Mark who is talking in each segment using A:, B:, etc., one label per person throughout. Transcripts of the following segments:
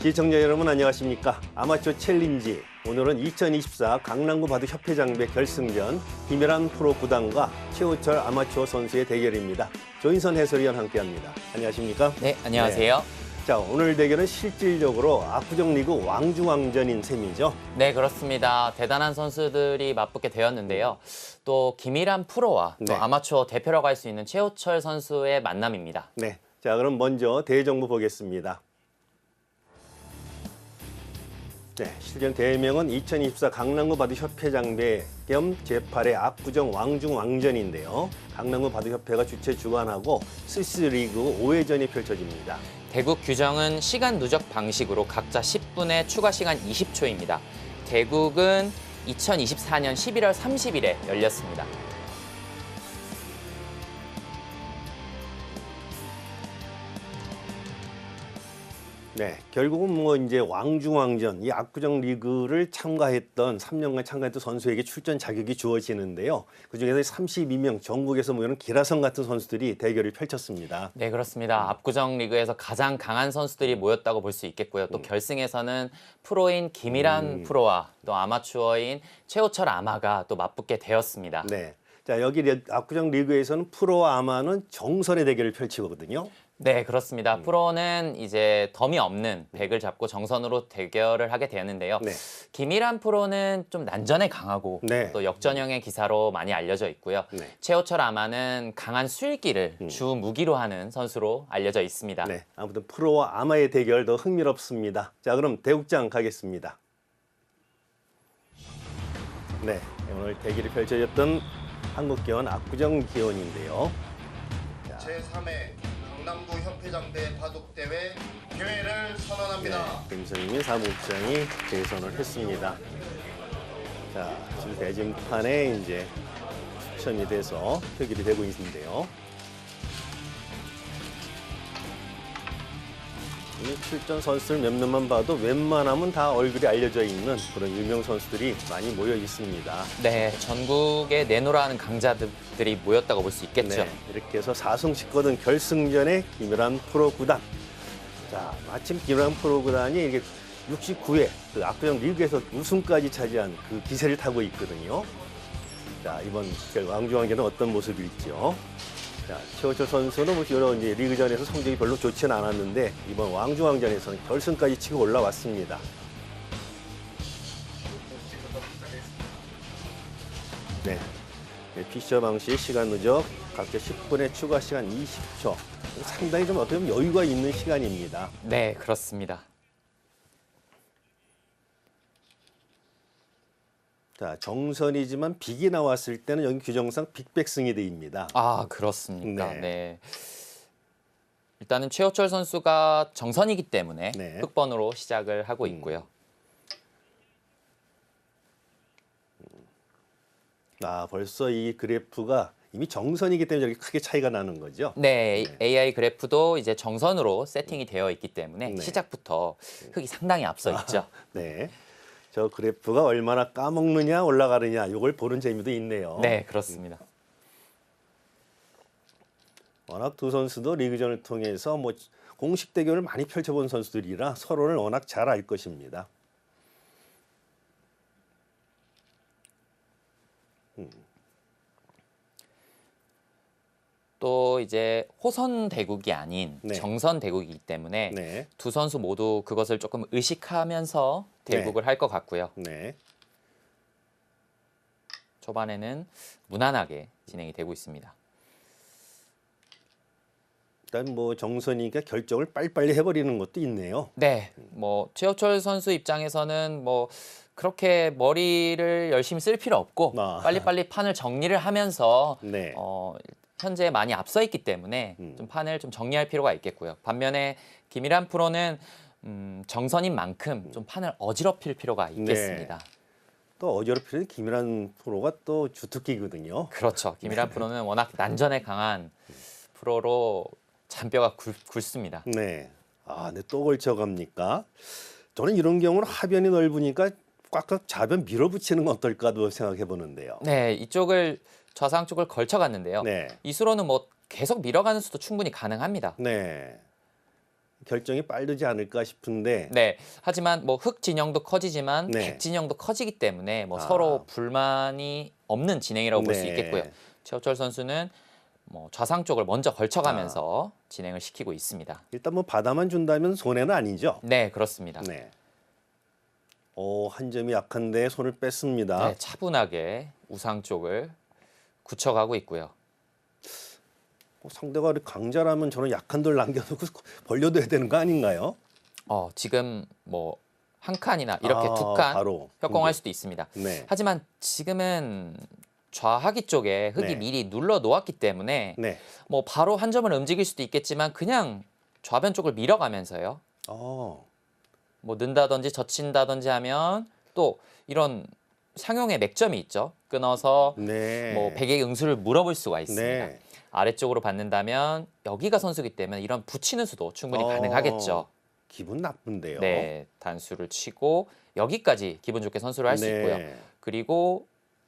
A: 시청자 여러분 안녕하십니까? 아마추어 챌린지 오늘은 2024 강남구 바둑 협회장배 결승전 김혜란 프로 구단과 최호철 아마추어 선수의 대결입니다. 조인선 해설위원 함께합니다. 안녕하십니까?
B: 네, 안녕하세요.
A: 네. 자, 오늘 대결은 실질적으로 압구정 리그 왕중왕전인 셈이죠.
B: 네, 그렇습니다. 대단한 선수들이 맞붙게 되었는데요. 또 김희란 프로와 또
A: 네.
B: 아마추어 대표라고 할 수 있는 최호철 선수의 만남입니다.
A: 네. 자, 그럼 먼저 대정부 보겠습니다. 네, 실전 대명은 2024 강남구 바둑협회장배 겸 제8회 압구정 왕중왕전인데요. 강남구 바둑협회가 주최 주관하고 스위스 리그 5회전이 펼쳐집니다.
B: 대국 규정은 시간 누적 방식으로 각자 10분에 추가 시간 20초입니다. 대국은 2024년 11월 30일에 열렸습니다.
A: 네, 결국은 뭐 이제 왕중왕전, 이 압구정 리그를 참가했던 3년간 참가했던 선수에게 출전 자격이 주어지는데요. 그중에서 32명 전국에서 모이는 기라성 같은 선수들이 대결을 펼쳤습니다.
B: 네, 그렇습니다. 압구정 리그에서 가장 강한 선수들이 모였다고 볼 수 있겠고요. 또 결승에서는 프로인 김희란 프로와 또 아마추어인 최호철 아마가 또 맞붙게 되었습니다.
A: 네, 자 여기 압구정 리그에서는 프로와 아마는 정선의 대결을 펼치거든요.
B: 네, 그렇습니다. 프로는 이제 덤이 없는 백을 잡고 정선으로 대결을 하게 되었는데요.
A: 네.
B: 김희란 프로는 좀 난전에 강하고
A: 네.
B: 또 역전형의 기사로 많이 알려져 있고요.
A: 네.
B: 최호철 아마는 강한 수일기를 주 무기로 하는 선수로 알려져 있습니다.
A: 네, 아무튼 프로와 아마의 대결 더 흥미롭습니다. 자, 그럼 대국장 가겠습니다. 네, 오늘 대결이 펼쳐졌던 한국기원 압구정 기원인데요.
C: 제3회 강남구 협회장배 바둑대회 개회를 선언합니다.
A: 김선민 사무국장이 개선을 했습니다. 자, 지금 대진판에 이제 추첨이 돼서 표기이 되고 있는데요. 이 출전 선수들 몇몇만 봐도 웬만하면 다 얼굴이 알려져 있는 그런 유명 선수들이 많이 모여 있습니다.
B: 네, 전국에 내노라하는 강자들이 모였다고 볼 수 있겠죠.
A: 네, 이렇게 해서 4승 10거든 결승전에 김혜란 프로 구단. 자, 마침 김혜란 프로 구단이 이게 69회 그 압구정 리그에서 우승까지 차지한 그 기세를 타고 있거든요. 자, 이번 왕중왕전은 어떤 모습일지요. 자, 최호철 선수는 뭐 여러 이제 리그전에서 성적이 별로 좋지는 않았는데 이번 왕중왕전에서는 결승까지 치고 올라왔습니다. 네. 네, 피셔 방식 시간 누적 각자 10분의 추가 시간 20초. 상당히 좀 어떻게 보면 여유가 있는 시간입니다.
B: 네, 그렇습니다.
A: 자, 정선이지만 빅이 나왔을 때는 여기 규정상 빅백승이 돼입니다.
B: 아, 그렇습니까?
A: 네.
B: 네. 일단은 최호철 선수가 정선이기 때문에
A: 네.
B: 흑번으로 시작을 하고 있고요.
A: 아, 벌써 이 그래프가 이미 정선이기 때문에 저렇게 크게 차이가 나는 거죠.
B: 네,
A: 네.
B: AI 그래프도 이제 정선으로 세팅이 되어 있기 때문에
A: 네.
B: 시작부터 흑이 상당히 앞서 있죠.
A: 네. 저 그래프가 얼마나 까먹느냐 올라가느냐 이걸 보는 재미도 있네요.
B: 네, 그렇습니다.
A: 워낙 두 선수도 리그전을 통해서 뭐 공식 대결을 많이 펼쳐본 선수들이라 서로를 워낙 잘 알 것입니다.
B: 또 이제 호선 대국이 아닌
A: 네.
B: 정선 대국이기 때문에
A: 네.
B: 두 선수 모두 그것을 조금 의식하면서 대국을 할 것 같고요.
A: 네.
B: 초반에는 무난하게 진행이 되고 있습니다.
A: 일단 뭐 정선이가 결정을 빨리빨리 해버리는 것도 있네요.
B: 네, 뭐 최호철 선수 입장에서는 뭐 그렇게 머리를 열심히 쓸 필요 없고
A: 아.
B: 빨리빨리 판을 정리를 하면서
A: 네.
B: 현재 많이 앞서 있기 때문에 좀 판을 좀 정리할 필요가 있겠고요. 반면에 김희란 프로는 정선인 만큼 좀 판을 어지럽힐 필요가 있겠습니다.
A: 또 어지럽히는 김혜란 프로가 또 주특기거든요.
B: 그렇죠. 김희란 프로는 워낙 난전에 강한 프로로 잔뼈가 굵습니다.
A: 네. 아, 근데 또 걸쳐갑니까? 저는 이런 경우는 하변이 넓으니까 꽉꽉 좌변 밀어붙이는 건 어떨까도 생각해 보는데요.
B: 네, 이쪽을 좌상 쪽을 걸쳐갔는데요.
A: 네.
B: 이 수로는 뭐 계속 밀어가는 수도 충분히 가능합니다.
A: 네. 결정이 빠르지 않을까 싶은데.
B: 네. 하지만 뭐 흑 진영도 커지지만
A: 네.
B: 백 진영도 커지기 때문에 뭐
A: 아.
B: 서로 불만이 없는 진행이라고 볼 수
A: 네.
B: 있겠고요. 최호철 선수는 뭐 좌상 쪽을 먼저 걸쳐가면서 진행을 시키고 있습니다.
A: 일단 뭐 받아만 준다면 손해는 아니죠.
B: 네, 그렇습니다.
A: 네. 한 점이 약한데 손을 뺐습니다.
B: 네, 차분하게 우상 쪽을 굳혀가고 있고요.
A: 상대가 강자라면 저는 약한 돌 남겨놓고 벌려둬야 되는 거 아닌가요?
B: 지금 뭐 한 칸이나 이렇게 두 칸
A: 바로
B: 협공할 수도 있습니다.
A: 네.
B: 하지만 지금은 좌하기 쪽에 흑이
A: 네.
B: 미리 눌러 놓았기 때문에
A: 네.
B: 뭐 바로 한 점을 움직일 수도 있겠지만 그냥 좌변 쪽을 밀어가면서요.
A: 어.
B: 뭐 는다든지 젖힌다든지 하면 또 이런 상용의 맥점이 있죠. 끊어서
A: 네.
B: 뭐 백의 응수를 물어볼 수가 있습니다.
A: 네.
B: 아래쪽으로 받는다면 여기가 선수기 때문에 이런 붙이는 수도 충분히 가능하겠죠.
A: 기분 나쁜데요.
B: 네, 단수를 치고 여기까지 기분 좋게 선수를 할 수
A: 네.
B: 있고요. 그리고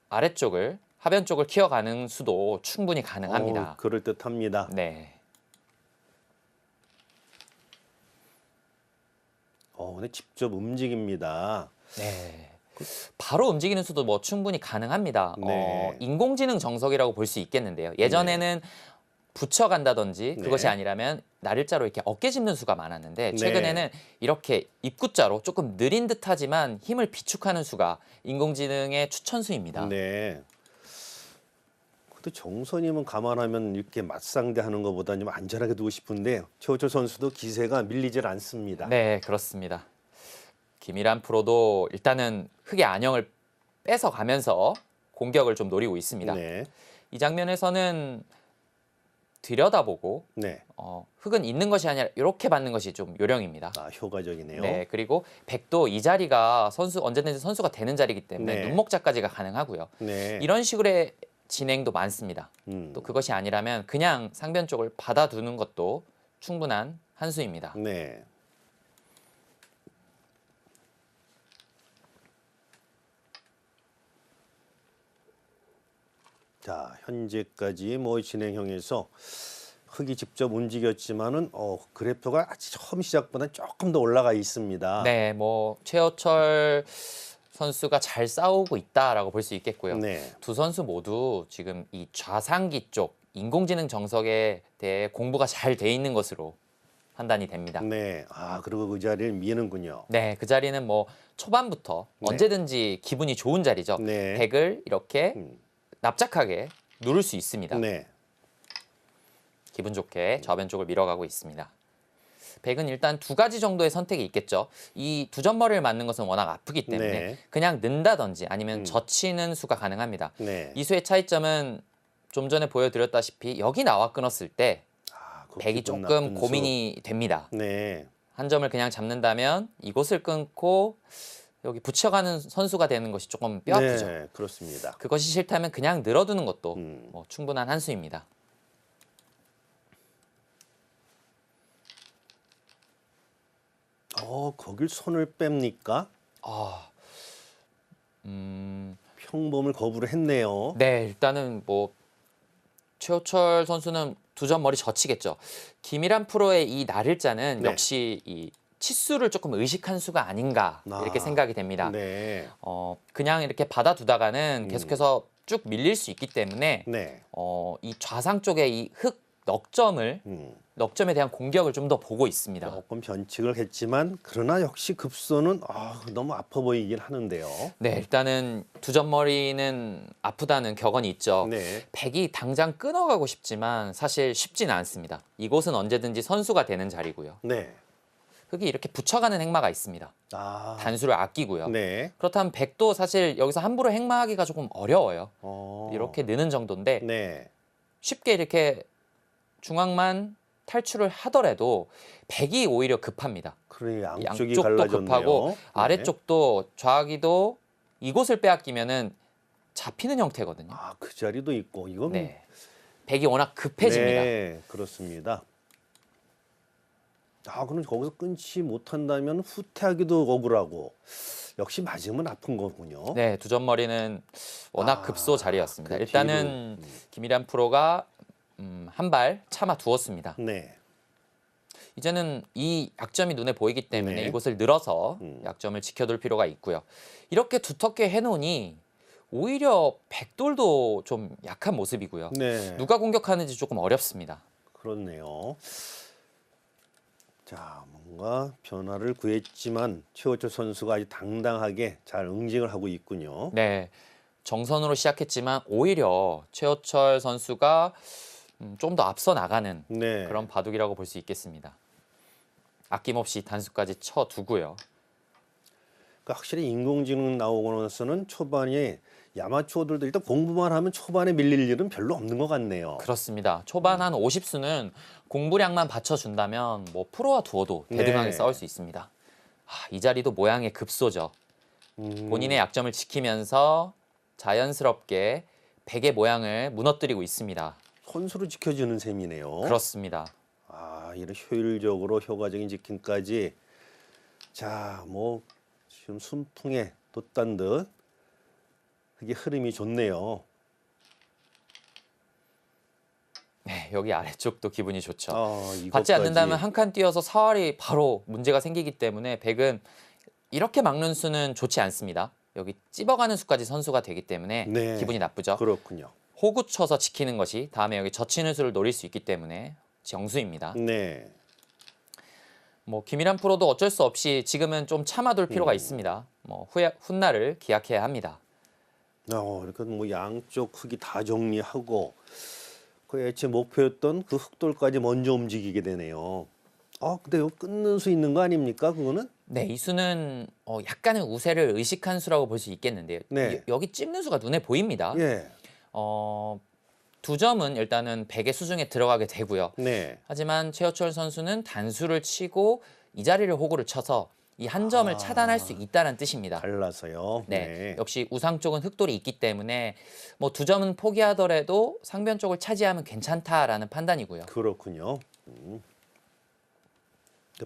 B: 아래쪽을 하변 쪽을 키워가는 수도 충분히 가능합니다.
A: 그럴 듯합니다.
B: 네.
A: 근데 직접 움직입니다.
B: 네. 바로 움직이는 수도 뭐 충분히 가능합니다.
A: 네.
B: 인공지능 정석이라고 볼 수 있겠는데요. 예전에는 붙여간다든지
A: 네.
B: 그것이 아니라면 날일자로 이렇게 어깨 짚는 수가 많았는데
A: 네.
B: 최근에는 이렇게 입구자로 조금 느린 듯하지만 힘을 비축하는 수가 인공지능의 추천수입니다.
A: 네. 근데 정선임은 감안하면 이렇게 맞상대하는 것보다 좀 안전하게 두고 싶은데 최호철 선수도 기세가 밀리질 않습니다.
B: 네, 그렇습니다. 김일환 프로도 일단은 흑의 안영을 뺏어 가면서 공격을 좀 노리고 있습니다.
A: 네.
B: 이 장면에서는 들여다보고
A: 네.
B: 흑은 있는 것이 아니라 이렇게 받는 것이 좀 요령입니다.
A: 효과적이네요.
B: 네, 그리고 백도 이 자리가 언제든지 선수가 되는 자리이기 때문에
A: 네.
B: 눈목자까지가 가능하고요.
A: 네.
B: 이런 식으로의 진행도 많습니다.
A: 음.
B: 또 그것이 아니라면 그냥 상변 쪽을 받아두는 것도 충분한 한 수입니다.
A: 네. 자, 현재까지 뭐 진행형에서 흑이 직접 움직였지만은 그래프가 아직 처음 시작보다 조금 더 올라가 있습니다.
B: 네, 뭐 최호철 선수가 잘 싸우고 있다라고 볼 수 있겠고요.
A: 네.
B: 두 선수 모두 지금 이 좌상기 쪽 인공지능 정석에 대해 공부가 잘 돼 있는 것으로 판단이 됩니다.
A: 네. 그리고 그 자리를 미는군요.
B: 네, 그 자리는 뭐 초반부터
A: 네.
B: 언제든지 기분이 좋은 자리죠.
A: 네.
B: 백을 이렇게
A: 음.
B: 납작하게 누를 수 있습니다.
A: 네.
B: 기분 좋게 좌변 쪽을 밀어가고 있습니다. 백은 일단 두 가지 정도의 선택이 있겠죠. 이 두 점머리를 맞는 것은 워낙 아프기 때문에
A: 네.
B: 그냥 는다든지 아니면 젖히는 수가 가능합니다.
A: 네.
B: 이 수의 차이점은 좀 전에 보여드렸다시피 여기 나와 끊었을 때
A: 그
B: 백이
A: 기분
B: 조금
A: 나쁜
B: 고민이 됩니다.
A: 수. 네.
B: 한 점을 그냥 잡는다면 이곳을 끊고 여기 붙여가는 선수가 되는 것이 조금 뼈 아프죠.
A: 네, 그렇습니다.
B: 그것이 싫다면 그냥 늘어두는 것도
A: 음.
B: 뭐 충분한 한 수입니다.
A: 거길 손을 뺍니까? 평범을 거부를 했네요.
B: 네, 일단은 뭐 최호철 선수는 두 점 머리 젖히겠죠. 김일환 프로의 이 날일자는
A: 네.
B: 역시 이 치수를 조금 의식한 수가 아닌가 이렇게 생각이 됩니다.
A: 네.
B: 그냥 이렇게 받아두다가는 계속해서 쭉 밀릴 수 있기 때문에
A: 네.
B: 이 좌상 쪽에 이 흑 넉점에 대한 공격을 좀 더 보고 있습니다.
A: 조금 변칙을 했지만 그러나 역시 급소는 너무 아파 보이긴 하는데요.
B: 네, 일단은 두 점 머리는 아프다는 격언이 있죠.
A: 네.
B: 백이 당장 끊어가고 싶지만 사실 쉽지는 않습니다. 이곳은 언제든지 선수가 되는 자리고요.
A: 네.
B: 흑이 이렇게 붙여가는 행마가 있습니다. 단수를 아끼고요.
A: 네.
B: 그렇다면 백도 사실 여기서 함부로 행마하기가 조금 어려워요. 이렇게 느는 정도인데
A: 네.
B: 쉽게 이렇게 중앙만 탈출을 하더라도 백이 오히려 급합니다.
A: 그래 양쪽이
B: 양쪽도
A: 갈라졌네요.
B: 급하고
A: 네.
B: 아래쪽도 좌기도 이곳을 빼앗기면은 잡히는 형태거든요.
A: 그 자리도 있고 이건
B: 네, 백이 워낙 급해집니다.
A: 네, 그렇습니다. 그럼 거기서 끊지 못한다면 후퇴하기도 억울하고 역시 맞으면 아픈 거군요.
B: 네, 두 점 머리는 워낙 급소 자리였습니다.
A: 그
B: 일단은 김일환 프로가 한 발 참아 두었습니다.
A: 네.
B: 이제는 이 약점이 눈에 보이기 때문에
A: 네.
B: 이곳을 늘어서 약점을 지켜둘 필요가 있고요. 이렇게 두텁게 해놓으니 오히려 백돌도 좀 약한 모습이고요.
A: 네.
B: 누가 공격하는지 조금 어렵습니다.
A: 그렇네요. 자, 뭔가 변화를 구했지만 최호철 선수가 아주 당당하게 잘 응징을 하고 있군요.
B: 네, 정선으로 시작했지만 오히려 최호철 선수가 좀 더 앞서 나가는
A: 네.
B: 그런 바둑이라고 볼 수 있겠습니다. 아낌없이 단수까지 쳐두고요.
A: 그러니까 확실히 인공지능 나오고 나서는 초반에 아마추어들도 일단 공부만 하면 초반에 밀릴 일은 별로 없는 것 같네요.
B: 그렇습니다. 초반 한 50수는 공부량만 받쳐준다면 뭐 프로와 두어도 대등하게
A: 네.
B: 싸울 수 있습니다. 이 자리도 모양의 급소죠. 본인의 약점을 지키면서 자연스럽게 백의 모양을 무너뜨리고 있습니다.
A: 손수로 지켜주는 셈이네요.
B: 그렇습니다.
A: 아, 이런 효율적으로 효과적인 지킴까지. 자, 뭐 지금 순풍에 돛단 듯 그게 흐름이 좋네요.
B: 네, 여기 아래쪽도 기분이 좋죠.
A: 이것까지.
B: 받지 않는다면 한 칸 띄어서 사활이 바로 문제가 생기기 때문에 백은 이렇게 막는 수는 좋지 않습니다. 여기 찝어가는 수까지 선수가 되기 때문에
A: 네.
B: 기분이 나쁘죠.
A: 그렇군요.
B: 호구 쳐서 지키는 것이 다음에 여기 젖히는 수를 노릴 수 있기 때문에 정수입니다.
A: 네.
B: 뭐 김일환 프로도 어쩔 수 없이 지금은 좀 참아둘 필요가 있습니다. 뭐 훗날을 기약해야 합니다.
A: 이렇게 뭐 양쪽 흙이 다 정리하고 그 애초에 목표였던 그 흙돌까지 먼저 움직이게 되네요. 근데 이거 끊는 수 있는 거 아닙니까? 그거는?
B: 네, 이 수는 약간의 우세를 의식한 수라고 볼 수 있겠는데요.
A: 네.
B: 여기 찝는 수가 눈에 보입니다.
A: 예.
B: 두 점은 일단은 백의 수중에 들어가게 되고요.
A: 네.
B: 하지만 최호철 선수는 단수를 치고 이 자리를 호구를 쳐서 이 한 점을 차단할 수 있다는 뜻입니다.
A: 갈라서요.
B: 네, 역시 우상 쪽은 흑돌이 있기 때문에 뭐 두 점은 포기하더라도 상변 쪽을 차지하면 괜찮다라는 판단이고요.
A: 그렇군요.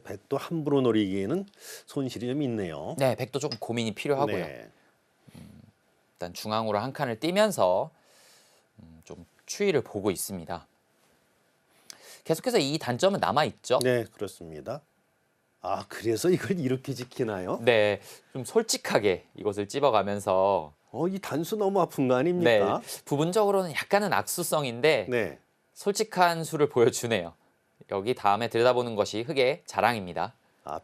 A: 백도 함부로 노리기에는 손실이 좀 있네요.
B: 네, 백도 조금 고민이 필요하고요.
A: 네.
B: 일단 중앙으로 한 칸을 띄면서 좀 추이를 보고 있습니다. 계속해서 이 단점은 남아 있죠.
A: 네, 그렇습니다. 그래서 이걸 이렇게 지키나요?
B: 네, 좀 솔직하게 이것을 찝어가면서
A: 이 단수 너무 아픈 거
B: 네,
A: 아닙니까?
B: 부분적으로는 약간은 악수성인데
A: 네.
B: 솔직한 수를 보여주네요. 여기 다음에 들여다보는 것이 흑의 자랑입니다.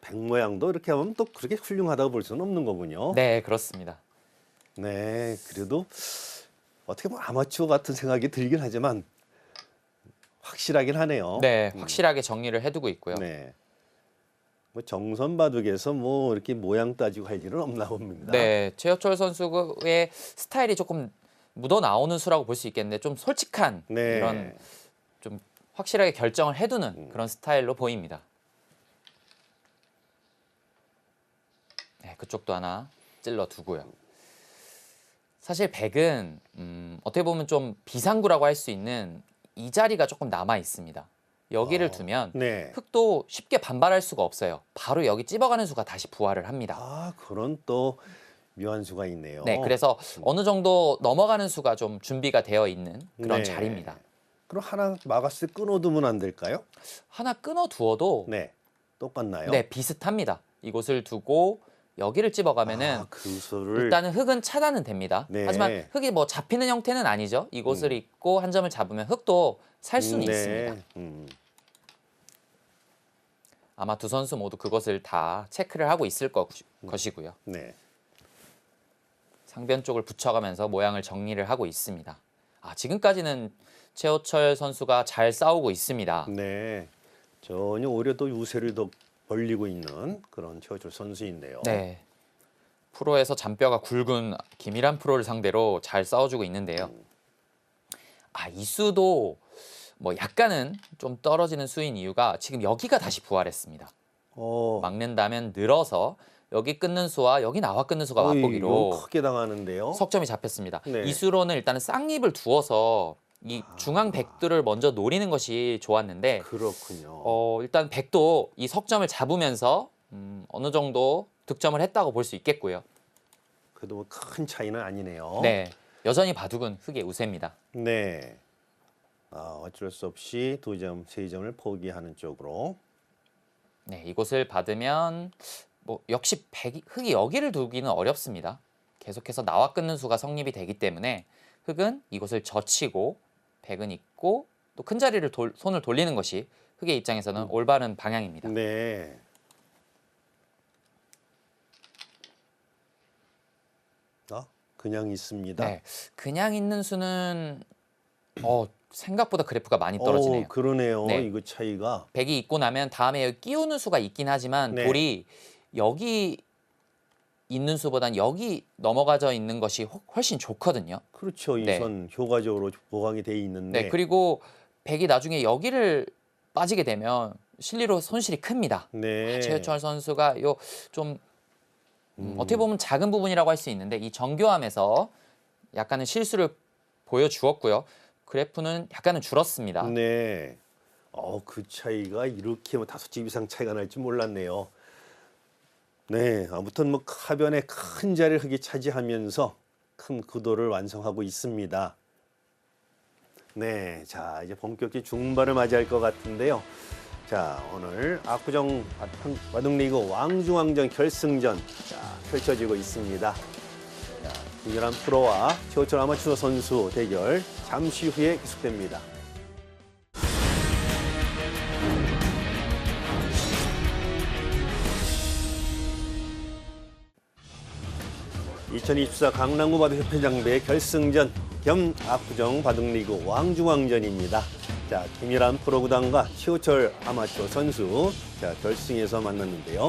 A: 백 모양도 이렇게 하면 또 그렇게 훌륭하다고 볼 수는 없는 거군요.
B: 네, 그렇습니다.
A: 네, 그래도 어떻게 보면 아마추어 같은 생각이 들긴 하지만 확실하긴 하네요.
B: 네, 확실하게 정리를 해두고 있고요.
A: 네. 뭐 정선 바둑에서 뭐 이렇게 모양 따지고 할 일은 없나 봅니다.
B: 네, 최호철 선수의 스타일이 조금 묻어 나오는 수라고 볼 수 있겠는데 좀 솔직한
A: 네.
B: 이런 좀 확실하게 결정을 해두는 그런 스타일로 보입니다. 네, 그쪽도 하나 찔러 두고요. 사실 백은 어떻게 보면 좀 비상구라고 할 수 있는 이 자리가 조금 남아 있습니다. 여기를 두면
A: 네.
B: 흑도 쉽게 반발할 수가 없어요. 바로 여기 찝어가는 수가 다시 부활을 합니다.
A: 그런 또 묘한 수가 있네요.
B: 네, 그래서 어느 정도 넘어가는 수가 좀 준비가 되어 있는 그런
A: 네.
B: 자리입니다.
A: 그럼 하나 막았을 때 끊어두면 안 될까요?
B: 하나 끊어 두어도
A: 네. 똑같나요?
B: 네, 비슷합니다. 이곳을 두고 여기를 찝어가면은
A: 그 수를
B: 일단은 흑은 차단은 됩니다.
A: 네.
B: 하지만 흑이 뭐 잡히는 형태는 아니죠. 이곳을 잇고 한 점을 잡으면 흑도 살 수는 있습니다. 아마 두 선수 모두 그것을 다 체크를 하고 있을 것이고요.
A: 네.
B: 상변 쪽을 붙여가면서 모양을 정리를 하고 있습니다. 지금까지는 최호철 선수가 잘 싸우고 있습니다.
A: 네. 전혀 오히려 또 유세를 더 벌리고 있는 그런 최호철 선수인데요.
B: 네. 프로에서 잔뼈가 굵은 김일환 프로를 상대로 잘 싸워주고 있는데요. 이 수도 뭐 약간은 좀 떨어지는 수인 이유가 지금 여기가 다시 부활했습니다. 막는다면 늘어서 여기 끊는 수와 여기 나와 끊는 수가 맛보기로
A: 이건 크게 당하는데요.
B: 석점이 잡혔습니다.
A: 네.
B: 이 수로는 일단은 쌍립을 두어서 이 중앙 백두를 먼저 노리는 것이 좋았는데
A: 그렇군요.
B: 일단 백도 이 석점을 잡으면서 어느 정도 득점을 했다고 볼 수 있겠고요.
A: 그래도 뭐 큰 차이는 아니네요.
B: 네, 여전히 바둑은 흑의 우세입니다.
A: 네. 어쩔 수 없이 2점, 3점을 포기하는 쪽으로.
B: 네, 이곳을 받으면 뭐 역시 흑이 여기를 두기는 어렵습니다. 계속해서 나와 끊는 수가 성립이 되기 때문에 흑은 이곳을 젖히고 백은 있고 또 큰 자리를 손을 돌리는 것이 흑의 입장에서는 올바른 방향입니다.
A: 네. 그냥 있습니다.
B: 네, 그냥 있는 수는 생각보다 그래프가 많이 떨어지네요.
A: 그러네요.
B: 네.
A: 이거 차이가.
B: 백이 있고 나면 다음에 여기 끼우는 수가 있긴 하지만
A: 네.
B: 돌이 여기 있는 수보단 여기 넘어가져 있는 것이 훨씬 좋거든요.
A: 그렇죠. 이
B: 네.
A: 선 효과적으로 보강이 돼 있는데.
B: 네, 그리고 백이 나중에 여기를 빠지게 되면 실리로 손실이 큽니다.
A: 네.
B: 최우철 선수가 좀 어떻게 보면 작은 부분이라고 할 수 있는데 이 정교함에서 약간의 실수를 보여주었고요. 그래프는 약간은 줄었습니다.
A: 네. 그 차이가 이렇게 뭐 5집 이상 차이가 날 줄 몰랐네요. 네, 아무튼 뭐 하변에 큰 자리를 흑이 차지하면서 큰 구도를 완성하고 있습니다. 네, 자 이제 본격적인 중반을 맞이할 것 같은데요. 자, 오늘 압구정 바둑리그 왕중왕전 결승전 펼쳐지고 있습니다. 자, 김연한 프로와 최우철 아마추어 선수 대결 잠시 후에 계속됩니다. 2024 강남구 바둑협회장배 결승전 겸 압구정 바둑리그 왕중왕전입니다. 자, 김일한 프로구단과 최우철 아마추어 선수 결승에서 만났는데요.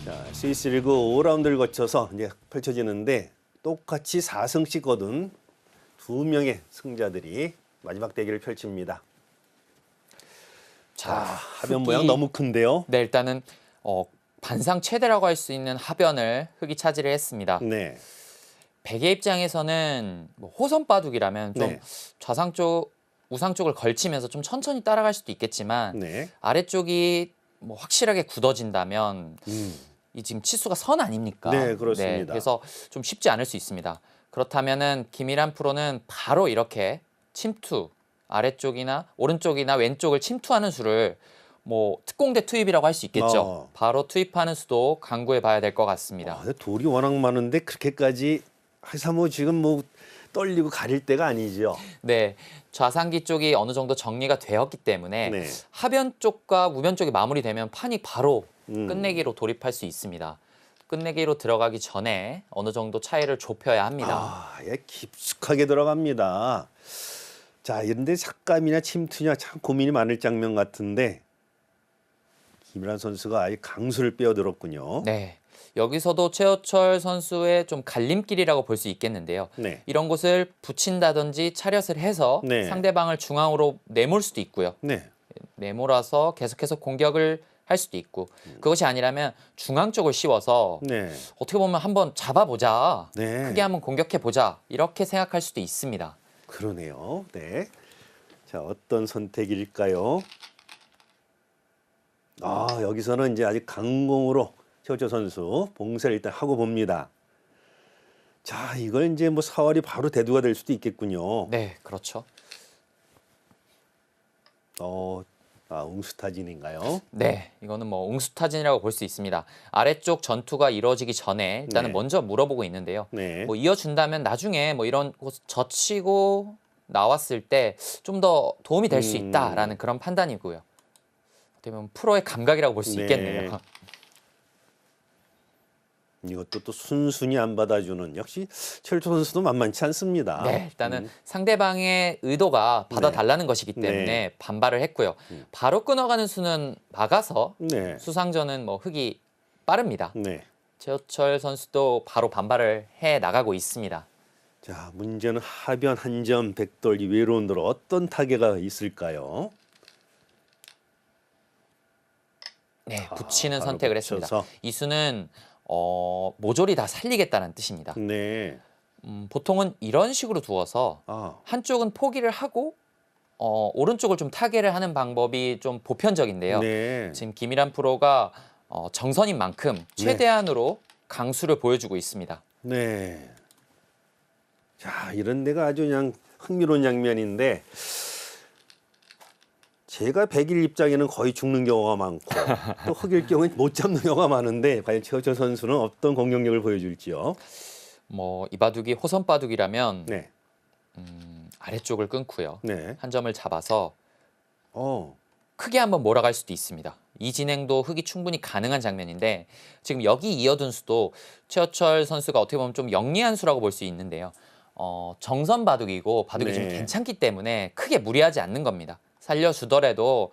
A: 자, 스위스 리그 5라운드를 거쳐서 이제 펼쳐지는데 똑같이 4승씩 거둔 2명의 승자들이 마지막 대결을 펼칩니다. 자, 하변 모양 너무 큰데요.
B: 네, 일단은 반상 최대라고 할 수 있는 하변을 흑이 차지를 했습니다.
A: 네.
B: 백의 입장에서는 뭐 호선 바둑이라면 좀
A: 네.
B: 좌상 쪽, 우상 쪽을 걸치면서 좀 천천히 따라갈 수도 있겠지만
A: 네.
B: 아래쪽이 뭐 확실하게 굳어진다면 이 지금 치수가 선 아닙니까?
A: 네, 그렇습니다.
B: 그래서 좀 쉽지 않을 수 있습니다. 그렇다면은 김일한 프로는 바로 이렇게 침투, 아래쪽이나 오른쪽이나 왼쪽을 침투하는 수를 뭐 특공대 투입이라고 할 수 있겠죠. 바로 투입하는 수도 강구해 봐야 될 것 같습니다.
A: 돌이 워낙 많은데 그렇게까지 해서 뭐 지금 뭐 떨리고 가릴 때가 아니죠.
B: 네, 좌상기 쪽이 어느 정도 정리가 되었기 때문에
A: 네.
B: 하변 쪽과 우변 쪽이 마무리되면 판이 바로 끝내기로 돌입할 수 있습니다. 끝내기로 들어가기 전에 어느 정도 차이를 좁혀야 합니다.
A: 깊숙하게 들어갑니다. 자, 이런데 삭감이나 침투냐 참 고민이 많을 장면 같은데 김일한 선수가 아예 강수를 빼어들었군요.
B: 네, 여기서도 최우철 선수의 좀 갈림길이라고 볼 수 있겠는데요.
A: 네.
B: 이런 곳을 붙인다든지 차렷을 해서
A: 네.
B: 상대방을 중앙으로 내몰 수도 있고요.
A: 네.
B: 내몰아서 계속해서 공격을 할 수도 있고 그것이 아니라면 중앙 쪽을 씌워서
A: 네.
B: 어떻게 보면 한번 잡아보자,
A: 네.
B: 크게 한번 공격해보자 이렇게 생각할 수도 있습니다.
A: 그러네요. 네. 자, 어떤 선택일까요? 여기서는 이제 아직 강공으로 최우철 선수 봉쇄를 일단 하고 봅니다. 자, 이걸 이제 뭐 사활이 바로 대두가 될 수도 있겠군요.
B: 네, 그렇죠.
A: 웅수타진인가요?
B: 네, 이거는 뭐 웅수타진이라고 볼 수 있습니다. 아래쪽 전투가 이루어지기 전에 일단은
A: 네.
B: 먼저 물어보고 있는데요.
A: 네.
B: 뭐 이어준다면 나중에 뭐 이런 곳 젖히고 나왔을 때 좀 더 도움이 될 수 있다라는 그런 판단이고요. 어떻게 보면 프로의 감각이라고 볼 수
A: 네.
B: 있겠네요.
A: 이것도 또 순순히 안 받아주는 역시 최우철 선수도 만만치 않습니다.
B: 네, 일단은 상대방의 의도가 받아달라는 것이기 때문에
A: 네.
B: 반발을 했고요. 바로 끊어가는 수는 막아서
A: 네.
B: 수상전은 뭐 흑이 빠릅니다.
A: 네.
B: 최우철 선수도 바로 반발을 해 나가고 있습니다.
A: 자, 문제는 하변 한 점 백돌 이 외로운 돌 어떤 타개가 있을까요?
B: 네, 붙이는
A: 바로
B: 선택을
A: 붙여서.
B: 했습니다. 이 수는 모조리 다 살리겠다는 뜻입니다.
A: 네.
B: 보통은 이런 식으로 두어서 한쪽은 포기를 하고 오른쪽을 좀 타개를 하는 방법이 좀 보편적인데요.
A: 네.
B: 지금 김일한 프로가 정선인 만큼 최대한으로 강수를 보여주고 있습니다.
A: 네. 자, 이런 데가 아주 그냥 흥미로운 장면인데 제가 백일 입장에는 거의 죽는 경우가 많고 또 흑일 경우에 못 잡는 경우가 많은데 과연 최호철 선수는 어떤 공격력을 보여줄지요?
B: 뭐 이 바둑이 호선 바둑이라면
A: 네,
B: 아래쪽을 끊고요.
A: 네.
B: 한 점을 잡아서
A: 어,
B: 크게 한번 몰아갈 수도 있습니다. 이 진행도 흑이 충분히 가능한 장면인데 지금 여기 이어둔 수도 최호철 선수가 어떻게 보면 좀 영리한 수라고 볼 수 있는데요. 정선 바둑이고 바둑이 좀
A: 네.
B: 괜찮기 때문에 크게 무리하지 않는 겁니다. 살려주더라도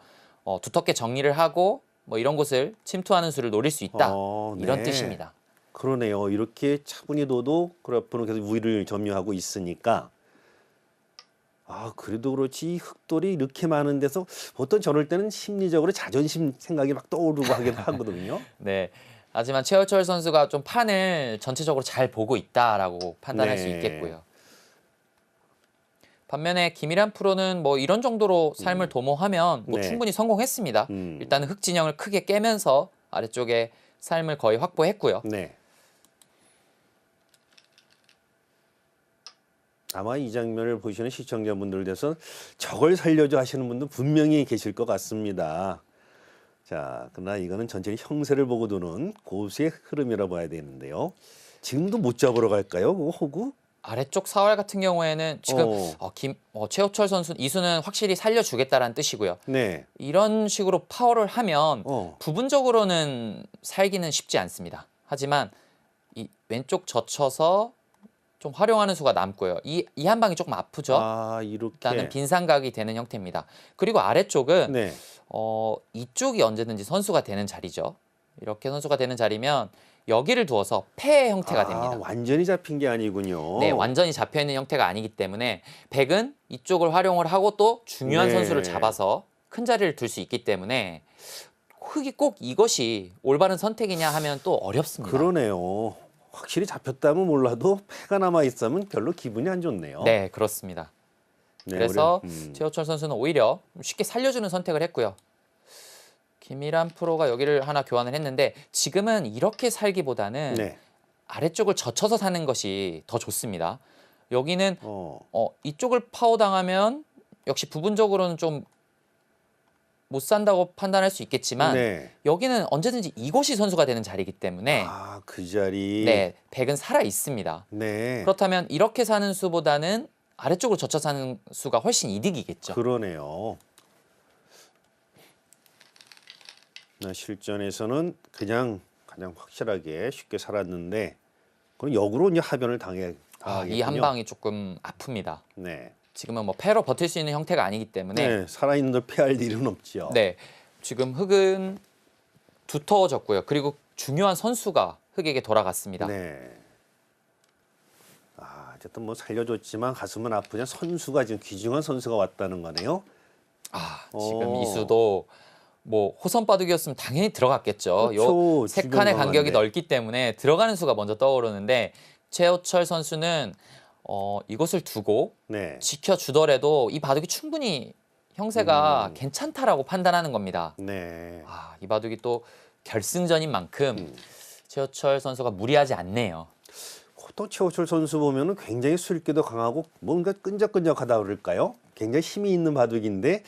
B: 두텁게 정리를 하고 뭐 이런 곳을 침투하는 수를 노릴 수 있다. 이런
A: 네.
B: 뜻입니다.
A: 그러네요. 이렇게 차분히 둬도 그래프는 계속 우위를 점유하고 있으니까 그래도 그렇지 이 흑돌이 이렇게 많은 데서 보통 저럴 때는 심리적으로 자존심 생각이 막 떠오르고 하기도 하거든요.
B: 네. 하지만 최호철 선수가 좀 판을 전체적으로 잘 보고 있다라고 판단할 수
A: 네.
B: 있겠고요. 반면에 김일환 프로는 뭐 이런 정도로 삶을 도모하면 뭐
A: 네.
B: 충분히 성공했습니다. 일단은 흑 진영을 크게 깨면서 아래쪽에 삶을 거의 확보했고요.
A: 네. 아마 이 장면을 보시는 시청자분들 돼서 저걸 살려줘 하시는 분도 분명히 계실 것 같습니다. 자, 그러나 이거는 전체의 형세를 보고 두는 고수의 흐름이라 봐야 되는데요. 지금도 못 잡으러 갈까요? 그거 호구?
B: 아래쪽 사활 같은 경우에는 지금 최호철 선수 이수는 확실히 살려주겠다라는 뜻이고요.
A: 네.
B: 이런 식으로 파워를 하면
A: 어.
B: 부분적으로는 살기는 쉽지 않습니다. 하지만 이 왼쪽 젖혀서 좀 활용하는 수가 남고요. 이 한 방이 조금 아프죠.
A: 이렇게.
B: 일단은 빈상각이 되는 형태입니다. 그리고 아래쪽은
A: 네.
B: 이쪽이 언제든지 선수가 되는 자리죠. 이렇게 선수가 되는 자리면 여기를 두어서 패의 형태가 됩니다.
A: 완전히 잡힌 게 아니군요.
B: 네, 완전히 잡혀 있는 형태가 아니기 때문에 백은 이쪽을 활용을 하고 또 중요한
A: 네.
B: 선수를 잡아서 큰 자리를 둘 수 있기 때문에 흑이 꼭 이것이 올바른 선택이냐 하면 또 어렵습니다.
A: 그러네요. 확실히 잡혔다면 몰라도 패가 남아 있으면 별로 기분이 안 좋네요.
B: 네, 그렇습니다.
A: 네,
B: 그래서 최호철 선수는 오히려 쉽게 살려주는 선택을 했고요. 김일환 프로가 여기를 하나 교환을 했는데 지금은 이렇게 살기보다는
A: 네.
B: 아래쪽을 젖혀서 사는 것이 더 좋습니다. 여기는 이쪽을 파워당하면 역시 부분적으로는 좀 못 산다고 판단할 수 있겠지만
A: 네.
B: 여기는 언제든지 이곳이 선수가 되는 자리이기 때문에
A: 그 자리.
B: 네, 백은 살아 있습니다.
A: 네.
B: 그렇다면 이렇게 사는 수보다는 아래쪽으로 젖혀 사는 수가 훨씬 이득이겠죠.
A: 그러네요. 실전에서는 그냥 확실하게 쉽게 살았는데 그럼 역으로 이제 하변을 당하겠군요.
B: 이 한 방이 조금 아픕니다.
A: 네.
B: 지금은 뭐 패로 버틸 수 있는 형태가 아니기 때문에
A: 네, 살아있는 데 패할 일은 없죠.
B: 네, 지금 흑은 두터워졌고요. 그리고 중요한 선수가 흑에게 돌아갔습니다.
A: 네. 어쨌든 뭐 살려줬지만 가슴은 아프냐 선수가 지금 귀중한 선수가 왔다는 거네요.
B: 지금 이수도 뭐 호선 바둑이었으면 당연히 들어갔겠죠.
A: 그렇죠.
B: 요 세 칸의
A: 주변
B: 간격이
A: 강한데.
B: 넓기 때문에 들어가는 수가 먼저 떠오르는데 최호철 선수는 이곳을 두고
A: 네.
B: 지켜주더라도 이 바둑이 충분히 형세가 괜찮다라고 판단하는 겁니다.
A: 네.
B: 이 바둑이 또 결승전인 만큼 최호철 선수가 무리하지 않네요.
A: 보통 최호철 선수 보면은 굉장히 술기도 강하고 뭔가 끈적끈적하다 그럴까요? 굉장히 힘이 있는 바둑인데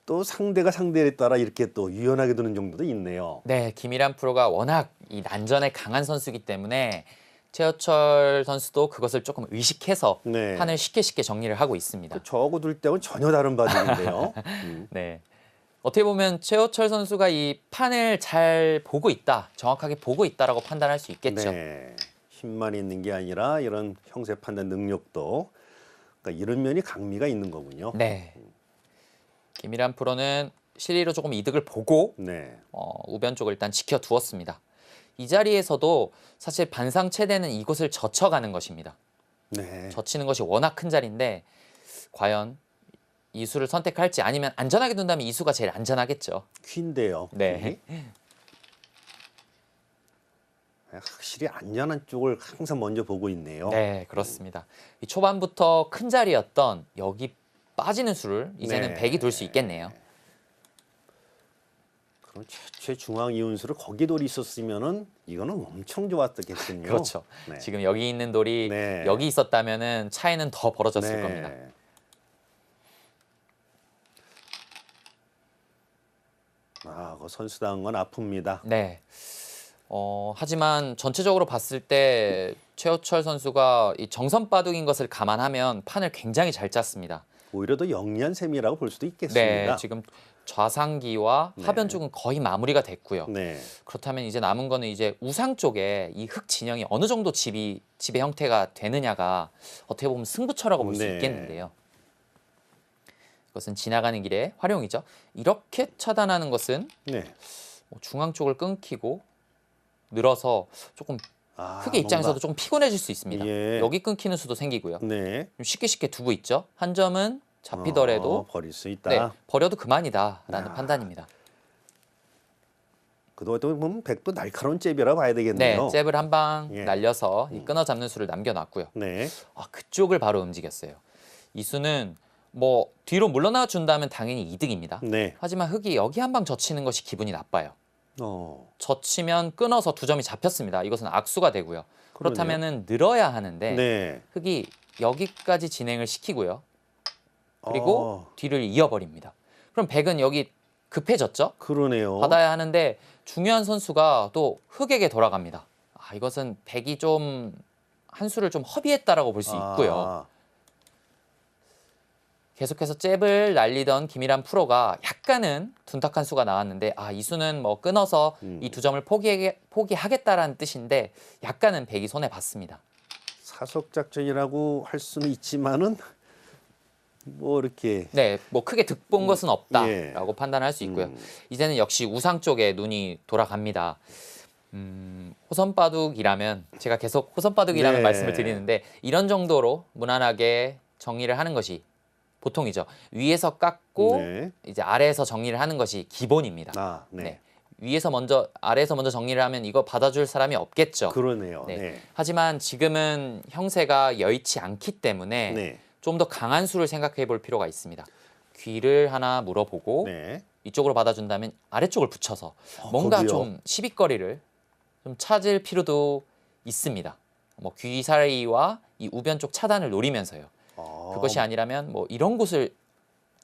A: 또 상대가 상대에 따라 이렇게 또 유연하게 두는 정도도 있네요.
B: 네, 김일환 프로가 워낙 이 난전에 강한 선수이기 때문에 최호철 선수도 그것을 조금 의식해서
A: 네.
B: 판을 쉽게 정리를 하고 있습니다.
A: 저하고 둘 때하고는 전혀 다른 바둑인데요.
B: 네. 어떻게 보면 최호철 선수가 이 판을 잘 보고 있다, 정확하게 보고 있다라고 판단할 수 있겠죠.
A: 네. 힘만 있는 게 아니라 이런 형세 판단 능력도 그러니까 이런 면이 강미가 있는 거군요.
B: 네. 김일환 프로는 실리로 조금 이득을 보고
A: 네.
B: 우변 쪽을 일단 지켜두었습니다. 이 자리에서도 사실 반상 최대는 이곳을 젖혀가는 것입니다.
A: 네.
B: 젖히는 것이 워낙 큰 자리인데 과연 이수를 선택할지 아니면 안전하게 둔다면 이수가 제일 안전하겠죠.
A: 퀸데요.
B: 네.
A: 확실히 안전한 쪽을 항상 먼저 보고 있네요.
B: 네, 그렇습니다. 이 초반부터 큰 자리였던 여기 빠지는 수를 이제는
A: 네.
B: 100이 둘 수 있겠네요.
A: 그럼 최 중앙 이운수를 거기 돌이 있었으면은 이거는 엄청 좋았겠군요.
B: 그렇죠.
A: 네.
B: 지금 여기 있는 돌이
A: 네.
B: 여기 있었다면은 차이는 더 벌어졌을
A: 네.
B: 겁니다.
A: 선수다운 건 아픕니다.
B: 네. 하지만 전체적으로 봤을 때 최호철 선수가 이 정선 바둑인 것을 감안하면 판을 굉장히 잘 짰습니다.
A: 오히려 더 영리한 셈이라고 볼 수도 있겠습니다.
B: 네, 지금 좌상기와
A: 네.
B: 하변 쪽은 거의 마무리가 됐고요.
A: 네.
B: 그렇다면 이제 남은 거는 이제 우상 쪽에 이 흙 진영이 어느 정도 집의 형태가 되느냐가 어떻게 보면 승부처라고 볼 수
A: 네.
B: 있겠는데요. 이것은 지나가는 길의 활용이죠. 이렇게 차단하는 것은
A: 네.
B: 뭐 중앙 쪽을 끊기고 늘어서 조금 흙의 입장에서도 조금 피곤해질 수 있습니다.
A: 예.
B: 여기 끊기는 수도 생기고요.
A: 네.
B: 쉽게 두고 있죠. 한 점은 잡히더라도
A: 버릴 수 있다.
B: 네, 버려도 그만이다라는 판단입니다.
A: 그동안 보면 백도 날카로운 잽이라 봐야
B: 네,
A: 되겠네요.
B: 잽을 한 방
A: 예.
B: 날려서 이 끊어 잡는 수를 남겨놨고요.
A: 네.
B: 그쪽을 바로 움직였어요. 이 수는 뭐 뒤로 물러나 준다면 당연히 이득입니다.
A: 네.
B: 하지만 흙이 여기 한 방 젖히는 것이 기분이 나빠요.
A: 어.
B: 젖히면 끊어서 두 점이 잡혔습니다. 이것은 악수가 되고요. 그렇다면은 늘어야 하는데
A: 네.
B: 흙이 여기까지 진행을 시키고요. 그리고 뒤를 이어버립니다. 그럼 백은 여기 급해졌죠?
A: 그러네요.
B: 받아야 하는데 중요한 선수가 또 흙에게 돌아갑니다. 이것은 백이 좀 한 수를 좀 허비했다라고 볼 수 있고요. 계속해서 잽을 날리던 김일환 프로가 약간은 둔탁한 수가 나왔는데 이 수는 뭐 끊어서 이 두 점을 포기하겠다라는 뜻인데 약간은 백이 손해 봤습니다.
A: 사속 작전이라고 할 수는 있지만은 뭐 이렇게
B: 네, 뭐 크게 득본 것은 없다라고
A: 예.
B: 판단할 수 있고요. 이제는 역시 우상 쪽에 눈이 돌아갑니다. 호선바둑이라면 제가 계속 호선바둑이라는
A: 네.
B: 말씀을 드리는데 이런 정도로 무난하게 정리를 하는 것이 보통이죠. 위에서 깎고
A: 네.
B: 이제 아래에서 정리를 하는 것이 기본입니다.
A: 네.
B: 네. 위에서 먼저 아래에서 먼저 정리를 하면 이거 받아줄 사람이 없겠죠.
A: 그러네요.
B: 네.
A: 네.
B: 하지만 지금은 형세가 여의치 않기 때문에
A: 네.
B: 좀 더 강한 수를 생각해 볼 필요가 있습니다. 귀를 하나 물어보고
A: 네.
B: 이쪽으로 받아준다면 아래쪽을 붙여서 뭔가
A: 거기요?
B: 좀 시비거리를 좀 찾을 필요도 있습니다. 뭐 귀 사이와 이 우변 쪽 차단을 노리면서요. 그것이 아니라면 뭐 이런 곳을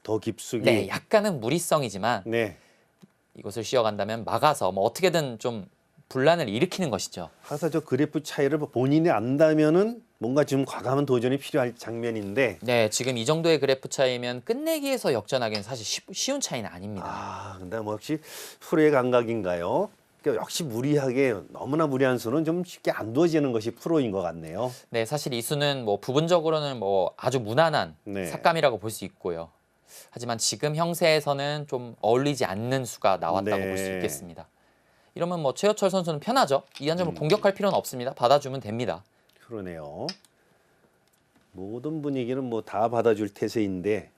A: 더 깊숙이.
B: 네, 약간은 무리성이지만
A: 네.
B: 이것을 쉬어간다면 막아서 뭐 어떻게든 좀 분란을 일으키는 것이죠.
A: 항상 저 그래프 차이를 본인이 안다면은 뭔가 지금 과감한 도전이 필요할 장면인데
B: 네, 지금 이 정도의 그래프 차이면 끝내기에서 역전하기는 사실 쉬운 차이는 아닙니다.
A: 근데 뭐 역시 프로의 감각인가요? 그러니까 역시 무리하게 너무나 무리한 수는 좀 쉽게 안 두어지는 것이 프로인 것 같네요.
B: 네, 사실 이 수는 뭐 부분적으로는 뭐 아주 무난한
A: 네.
B: 삭감이라고 볼 수 있고요. 하지만 지금 형세에서는 좀 어울리지 않는 수가 나왔다고
A: 네.
B: 볼 수 있겠습니다. 이러면 뭐 최호철 선수는 편하죠. 이 한 점을 공격할 필요는 없습니다. 받아주면 됩니다.
A: 그러네요. 모든 분위기는 뭐 다 받아줄 태세인데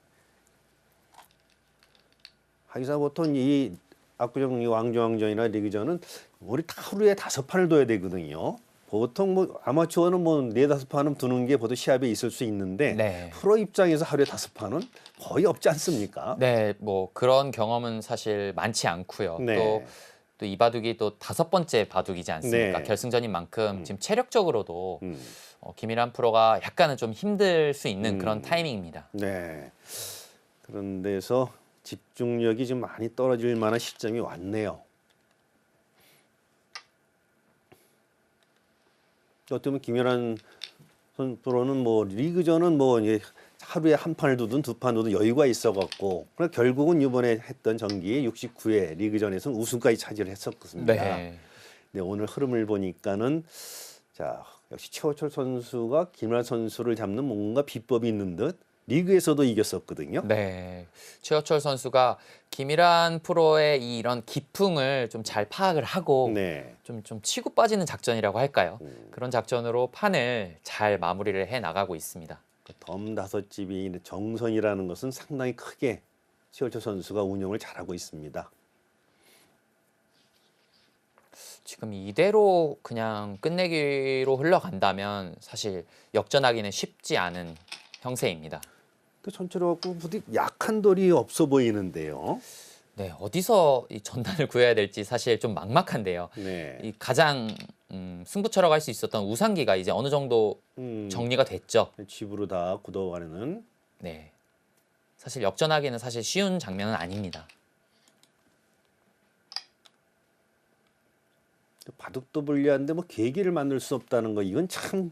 A: 하기사 보통 이 압구정 이 왕중왕전이나 리그전은 우리 하루에 5판을 둬야 되거든요. 보통 뭐 아마추어는 뭐 4-5판은 두는 게 보통 시합에 있을 수 있는데
B: 네.
A: 프로 입장에서 하루에 5판은 거의 없지 않습니까?
B: 네, 뭐 그런 경험은 사실 많지 않고요.
A: 네.
B: 또 이 바둑이 또 5번째 바둑이지 않습니까?
A: 네.
B: 결승전인 만큼 지금 체력적으로도
A: 음.
B: 김일환 프로가 약간은 좀 힘들 수 있는 그런 타이밍입니다.
A: 네. 그런 데서 집중력이 좀 많이 떨어질 만한 시점이 왔네요. 어떻게 보면 김연한 프로는 뭐 리그전은 뭐 이제 하루에 한 판을 두든 두 판 두든 여유가 있어갖고 그래 결국은 이번에 했던 전기 69회 리그전에서는 우승까지 차지를 했었습니다.
B: 네.
A: 네, 오늘 흐름을 보니까는 자 역시 최호철 선수가 김연한 선수를 잡는 뭔가 비법이 있는 듯 리그에서도 이겼었거든요.
B: 네, 최호철 선수가 김일환 프로의 이런 기풍을 좀 잘 파악을 하고
A: 네.
B: 좀 치고 빠지는 작전이라고 할까요? 그런 작전으로 판을 잘 마무리를 해 나가고 있습니다.
A: 덤 5집이 정선이라는 것은 상당히 크게 최호철 선수가 운영을 잘하고 있습니다.
B: 지금 이대로 그냥 끝내기로 흘러간다면 사실 역전하기는 쉽지 않은 형세입니다.
A: 그 전체로 갖고 부디 약한 돌이 없어 보이는데요.
B: 네, 어디서 이 전단을 구해야 될지 사실 좀 막막한데요.
A: 네.
B: 이 가장 승부처라고 할 수 있었던 우상기가 이제 어느 정도 정리가 됐죠.
A: 집으로 다 굳어가는.
B: 네, 사실 역전하기는 사실 쉬운 장면은 아닙니다.
A: 바둑도 불리한데 뭐 계기를 만들 수 없다는 거 이건 참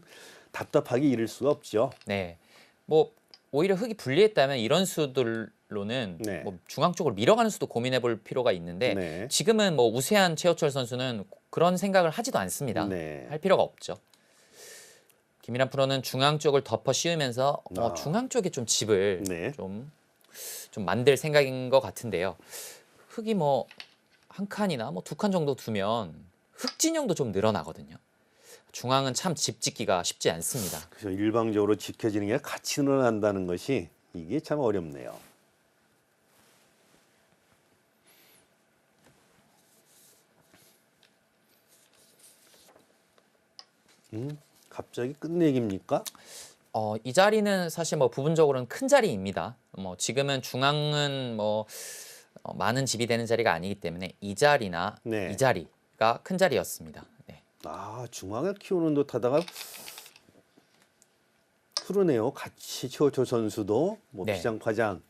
A: 답답하게 이를 수가 없죠.
B: 네. 뭐 오히려 흙이 불리했다면 이런 수들로는
A: 네.
B: 뭐 중앙 쪽으로 밀어가는 수도 고민해 볼 필요가 있는데
A: 네.
B: 지금은 뭐 우세한 최호철 선수는 그런 생각을 하지도 않습니다.
A: 네.
B: 할 필요가 없죠. 김일환 프로는 중앙 쪽을 덮어 씌우면서
A: 아.
B: 중앙 쪽에 좀 집을
A: 네.
B: 좀 만들 생각인 것 같은데요. 흙이 뭐 한 칸이나 뭐 두 칸 정도 두면 흙 진영도 좀 늘어나거든요. 중앙은 참 집 짓기가 쉽지 않습니다.
A: 그래서 일방적으로 지켜지는 게 같이 늘어난다는 것이 이게 참 어렵네요. 갑자기 끝내기입니까?
B: 이 자리는 사실 뭐 부분적으로는 큰 자리입니다. 뭐 지금은 중앙은 뭐 많은 집이 되는 자리가 아니기 때문에 이 자리나
A: 네.
B: 이 자리가 큰 자리였습니다. 네.
A: 아, 중앙을 키우는 듯 하다가 그러네요. 같이 최호철 선수도 뭐
B: 네.
A: 피장파장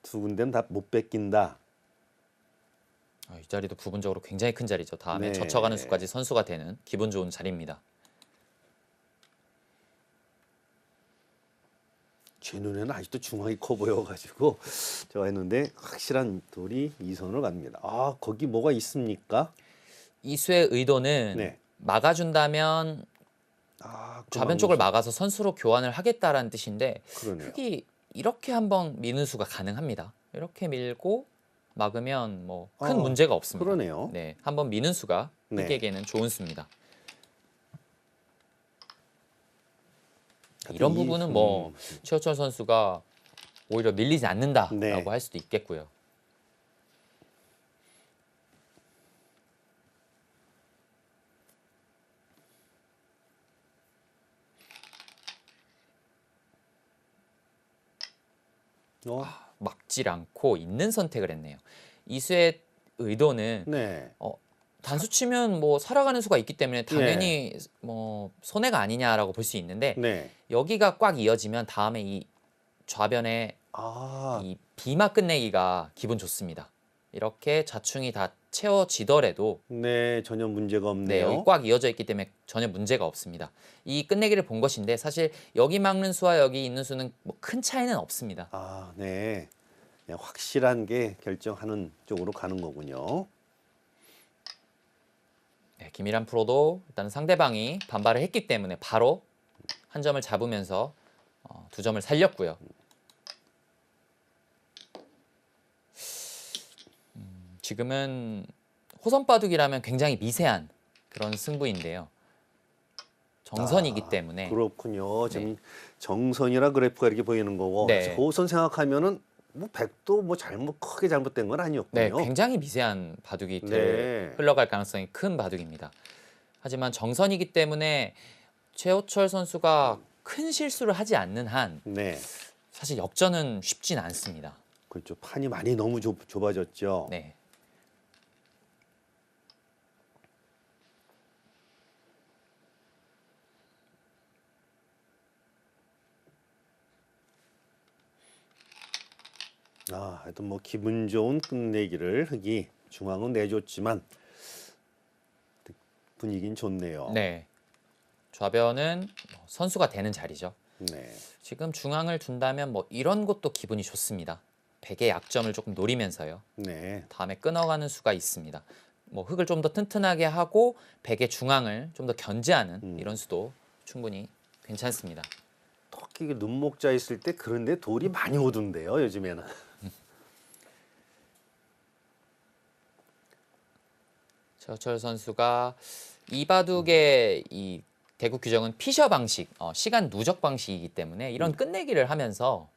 A: 두 군데는 다 못 뺏긴다.
B: 이 자리도 부분적으로 굉장히 큰 자리죠. 다음에
A: 네.
B: 젖혀가는 수까지 선수가 되는 기분 좋은 자리입니다.
A: 제 눈에는 아직도 중앙이 커 보여가지고 제가 했는데 확실한 돌이 2선으로 갑니다. 아, 거기 뭐가 있습니까?
B: 이수의 의도는
A: 네.
B: 막아준다면
A: 아,
B: 좌변 쪽을 막아서 선수로 교환을 하겠다라는 뜻인데
A: 그러네요.
B: 흙이 이렇게 한번 미는 수가 가능합니다. 이렇게 밀고 막으면 뭐 큰 문제가 없습니다.
A: 그러네요.
B: 네, 한번 미는 수가
A: 네.
B: 흙에게는 좋은 수입니다. 이런 부분은 뭐 최호철 선수가 오히려 밀리지 않는다라고
A: 네.
B: 할 수도 있겠고요. 막질 않고 있는 선택을 했네요. 이수의 의도는
A: 네.
B: 단수 치면 뭐 살아가는 수가 있기 때문에 당연히 뭐 손해가 아니냐라고 볼 수 있는데
A: 네.
B: 여기가 꽉 이어지면 다음에 이 좌변에
A: 아,
B: 이 비마 끝내기가 기분 좋습니다. 이렇게 좌충이 다 채워지더라도
A: 네, 전혀 문제가
B: 네,
A: 없네요.
B: 여기 꽉 이어져 있기 때문에 전혀 문제가 없습니다. 이 끝내기를 본 것인데 사실 여기 막는 수와 여기 있는 수는 뭐 큰 차이는 없습니다.
A: 아, 네. 그냥 확실한 게 결정하는 쪽으로 가는 거군요.
B: 네, 김일환 프로도 일단 상대방이 반발을 했기 때문에 바로 한 점을 잡으면서 두 점을 살렸고요. 지금은 호선 바둑이라면 굉장히 미세한 그런 승부인데요. 정선이기 때문에
A: 그렇군요. 지금 정선이라 그래프가 이렇게 보이는 거고
B: 네.
A: 호선 생각하면은 뭐 백도 뭐 크게 잘못된 건
B: 네,
A: 아니었군요.
B: 굉장히 미세한 바둑이
A: 네.
B: 흘러갈 가능성이 큰 바둑입니다. 하지만 정선이기 때문에 최호철 선수가 큰 실수를 하지 않는 한
A: 네.
B: 사실 역전은 쉽진 않습니다.
A: 그렇죠. 판이 많이 너무 좁아졌죠.
B: 네.
A: 아, 하여튼 뭐 기분 좋은 끝내기를 흙이 중앙은 내줬지만 분위기는 좋네요.
B: 네. 좌변은 선수가 되는 자리죠.
A: 네.
B: 지금 중앙을 둔다면 뭐 이런 것도 기분이 좋습니다. 백의 약점을 조금 노리면서요.
A: 네.
B: 다음에 끊어가는 수가 있습니다. 뭐 흙을 좀 더 튼튼하게 하고 백의 중앙을 좀 더 견제하는 이런 수도 충분히 괜찮습니다.
A: 특히 눈목자 있을 때 그런데 돌이 많이 오던데요, 요즘에는.
B: 최호철 선수가 이 바둑의 이 대국 규정은 피셔 방식, 시간 누적 방식이기 때문에 이런 끝내기를 하면서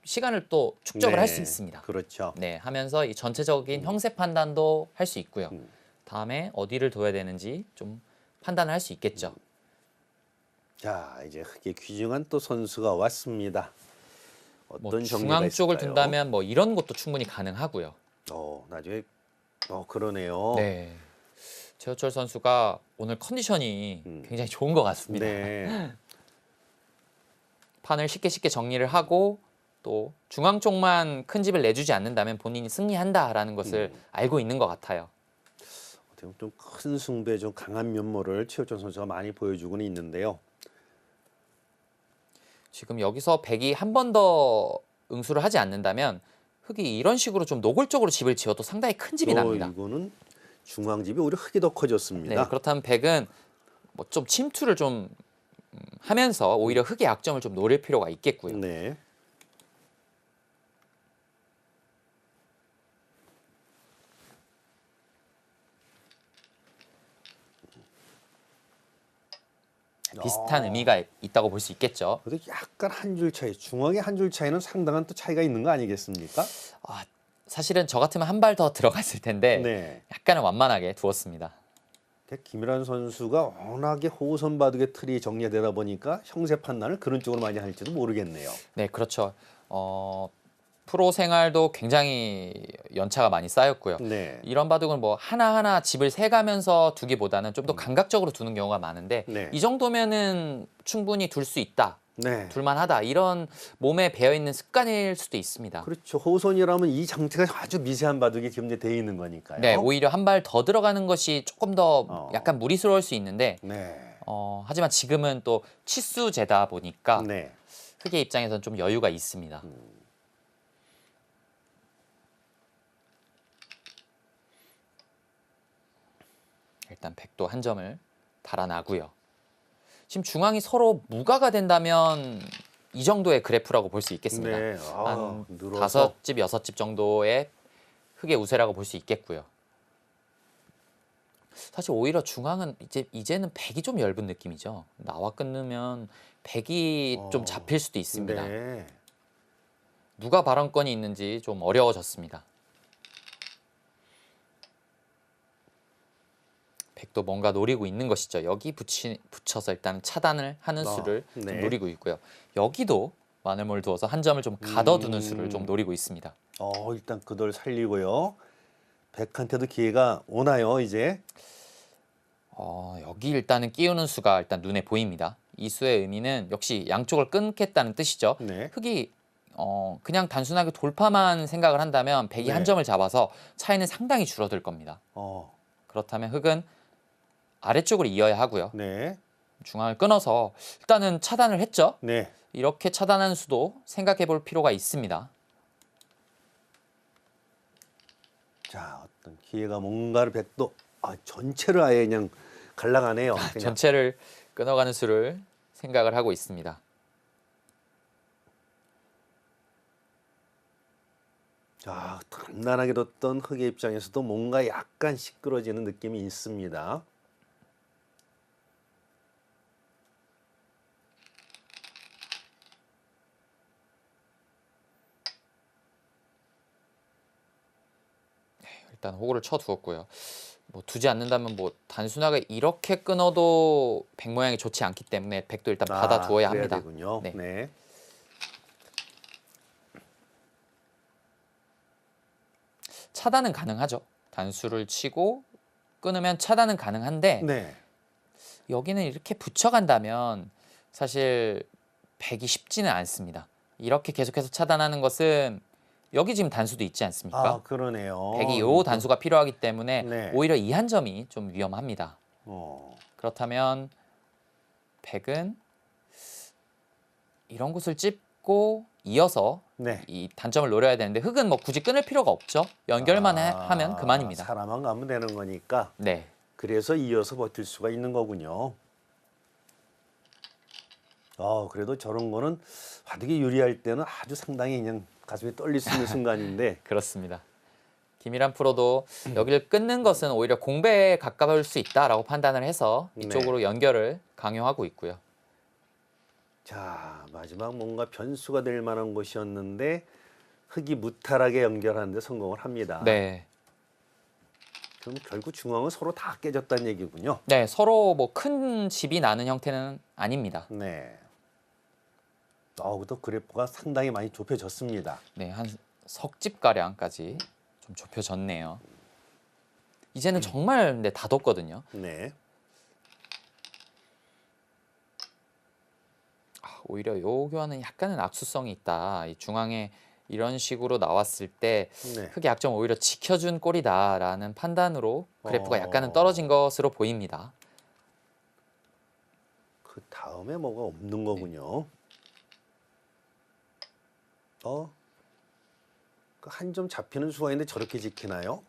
B: 시간을 또 축적을 할 수 있습니다.
A: 그렇죠.
B: 네, 하면서 이 전체적인 형세 판단도 할 수 있고요. 다음에 어디를 둬야 되는지 좀 판단을 할 수 있겠죠.
A: 자, 이제 흙의 귀중한 또 선수가 왔습니다. 어떤
B: 뭐
A: 정리가
B: 중앙 쪽을
A: 있을까요?
B: 둔다면 뭐 이런 것도 충분히 가능하고요.
A: 나중에 그러네요.
B: 네, 최호철 선수가 오늘 컨디션이 굉장히 좋은 것 같습니다.
A: 네.
B: 판을 쉽게 정리를 하고 또 중앙 쪽만 큰 집을 내주지 않는다면 본인이 승리한다라는 것을 알고 있는 것 같아요.
A: 지금 좀 큰 승부에 좀 강한 면모를 최우천 선수가 많이 보여주고는 있는데요.
B: 지금 여기서 백이 한 번 더 응수를 하지 않는다면 흑이 이런 식으로 좀 노골적으로 집을 지어도 상당히 큰 집이 납니다.
A: 이거는 중앙집이 오히려 흙이 더
B: 네,
A: 커졌습니다.
B: 그렇다면 백은 뭐 좀 침투를 좀 하면서 오히려 흑의 약점을 좀 노릴 필요가 있겠고요.
A: 네.
B: 비슷한 의미가 있다고 볼 수 있겠죠.
A: 그래도 약간 한 줄 차이, 중앙의 한 줄 차이는 상당한 또 차이가 있는 거 아니겠습니까?
B: 아, 사실은 저 같으면 한 발 더 들어갔을 텐데
A: 네.
B: 약간은 완만하게 두었습니다.
A: 김일환 선수가 워낙에 호선 바둑의 틀이 정리되다 보니까 형세 판단을 그런 쪽으로 많이 할지도 모르겠네요.
B: 네, 그렇죠. 프로 생활도 굉장히 연차가 많이 쌓였고요.
A: 네.
B: 이런 바둑은 뭐 하나하나 집을 세가면서 두기보다는 좀 더 감각적으로 두는 경우가 많은데
A: 네.
B: 이 정도면은 충분히 둘 수 있다,
A: 네.
B: 둘만하다 이런 몸에 배어있는 습관일 수도 있습니다.
A: 그렇죠. 호선이라면 이 장치가 아주 미세한 바둑이 기존에 있는 거니까요.
B: 네, 오히려 한 발 더 들어가는 것이 조금 더 약간 무리스러울 수 있는데
A: 네.
B: 하지만 지금은 또 치수제다 보니까
A: 네.
B: 흑의 입장에서는 좀 여유가 있습니다. 일단 백도 한 점을 달아나고요. 지금 중앙이 서로 무가가 된다면 이 정도의 그래프라고 볼 수 있겠습니다.
A: 네.
B: 한
A: 늘어서
B: 5집, 6집 정도의 흑의 우세라고 볼 수 있겠고요. 사실 오히려 중앙은 이제는 백이 좀 얇은 느낌이죠. 나와 끊으면 백이 좀 잡힐 수도 있습니다.
A: 네.
B: 누가 발언권이 있는지 좀 어려워졌습니다. 백도 뭔가 노리고 있는 것이죠. 여기 붙여서 일단 차단을 하는 수를 좀
A: 네.
B: 노리고 있고요. 여기도 마늘모를 두어서 한 점을 좀 가둬두는 수를 좀 노리고 있습니다.
A: 일단 그걸 살리고요. 백한테도 기회가 오나요, 이제?
B: 여기 일단은 끼우는 수가 일단 눈에 보입니다. 이 수의 의미는 역시 양쪽을 끊겠다는 뜻이죠.
A: 네.
B: 흑이 그냥 단순하게 돌파만 생각을 한다면 백이
A: 네.
B: 한 점을 잡아서 차이는 상당히 줄어들 겁니다. 그렇다면 흑은 아래쪽으로 이어야 하고요.
A: 네.
B: 중앙을 끊어서 일단은 차단을 했죠.
A: 네.
B: 이렇게 차단하는 수도 생각해 볼 필요가 있습니다.
A: 자, 어떤 기회가 뭔가를 백도 전체를 아예 그냥 갈라가네요. 그냥.
B: 전체를 끊어가는 수를 생각을 하고 있습니다.
A: 자, 단단하게 뒀던 흑의 입장에서도 뭔가 약간 시끄러지는 느낌이 있습니다.
B: 일단 호구를 쳐 두었고요. 뭐 두지 않는다면 뭐 단순하게 이렇게 끊어도 백 모양이 좋지 않기 때문에 백도 일단 받아 두어야
A: 그래야
B: 합니다.
A: 되군요.
B: 네.
A: 네.
B: 차단은 가능하죠. 단수를 치고 끊으면 차단은 가능한데
A: 네.
B: 여기는 이렇게 붙여간다면 사실 백이 쉽지는 않습니다. 이렇게 계속해서 차단하는 것은 여기 지금 단수도 있지 않습니까?
A: 그러네요.
B: 백이 요 단수가 필요하기 때문에
A: 네.
B: 오히려 이 한 점이 좀 위험합니다.
A: 어.
B: 그렇다면 백은 이런 곳을 찝고 이어서
A: 네.
B: 이 단점을 노려야 되는데 흑은 뭐 굳이 끊을 필요가 없죠. 연결만 하면 그만입니다.
A: 사람만 가면 되는 거니까.
B: 네.
A: 그래서 이어서 버틸 수가 있는 거군요. 그래도 저런 거는 바둑이 유리할 때는 아주 상당히 그냥 가슴이 떨릴 수 있는 순간인데.
B: 그렇습니다. 김일환 프로도 여기를 끊는 것은 오히려 공배에 가까울 수 있다라고 판단을 해서 이쪽으로 연결을 강요하고 있고요.
A: 자, 마지막 뭔가 변수가 될 만한 곳이었는데 흑이 무탈하게 연결하는데 성공을 합니다.
B: 네.
A: 그럼 결국 중앙은 서로 다 깨졌다는 얘기군요.
B: 네, 서로 뭐 큰 집이 나는 형태는 아닙니다.
A: 네. 또 그래프가 상당히 많이 좁혀졌습니다.
B: 네, 한 석집 가량까지 좀 좁혀졌네요. 이제는 정말 다 뒀거든요.
A: 네.
B: 오히려 요 교환은 약간은 악수성이 있다. 이 중앙에 이런 식으로 나왔을 때
A: 네.
B: 흑의 약점 오히려 지켜준 꼴이다라는 판단으로 그래프가 약간은
A: 어.
B: 떨어진 것으로 보입니다.
A: 그 다음에 뭐가 없는 거군요. 한 점 잡히는 수가 있는데 저렇게 지키나요?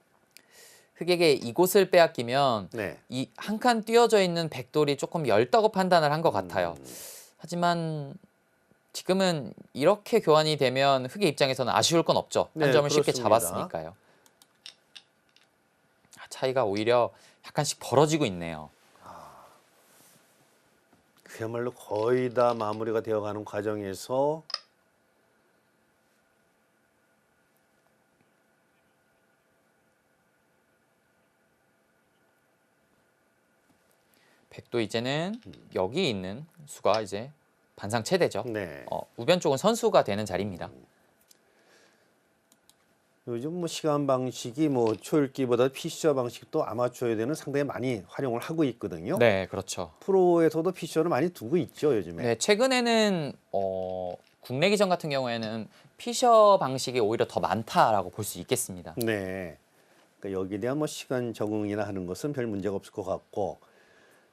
B: 흑에게 이곳을 빼앗기면
A: 네.
B: 이 한 칸 띄어져 있는 백돌이 조금 열다고 판단을 한 것 같아요. 하지만 지금은 이렇게 교환이 되면 흑의 입장에서는 아쉬울 건 없죠. 한
A: 네,
B: 점을 쉽게
A: 그렇습니다.
B: 잡았으니까요. 차이가 오히려 약간씩 벌어지고 있네요.
A: 그야말로 거의 다 마무리가 되어가는 과정에서
B: 백도 이제는 여기 있는 수가 이제 반상 최대죠.
A: 네.
B: 우변 쪽은 선수가 되는 자리입니다.
A: 요즘 뭐 시간 방식이 뭐 초읽기보다 피셔 방식도 아마추어에는 상당히 많이 활용을 하고 있거든요.
B: 네, 그렇죠.
A: 프로에서도 피셔를 많이 두고 있죠, 요즘에.
B: 네, 최근에는 국내 기전 같은 경우에는 피셔 방식이 오히려 더 많다라고 볼 수 있겠습니다.
A: 네. 그러니까 여기에 대한 뭐 시간 적응이나 하는 것은 별 문제가 없을 것 같고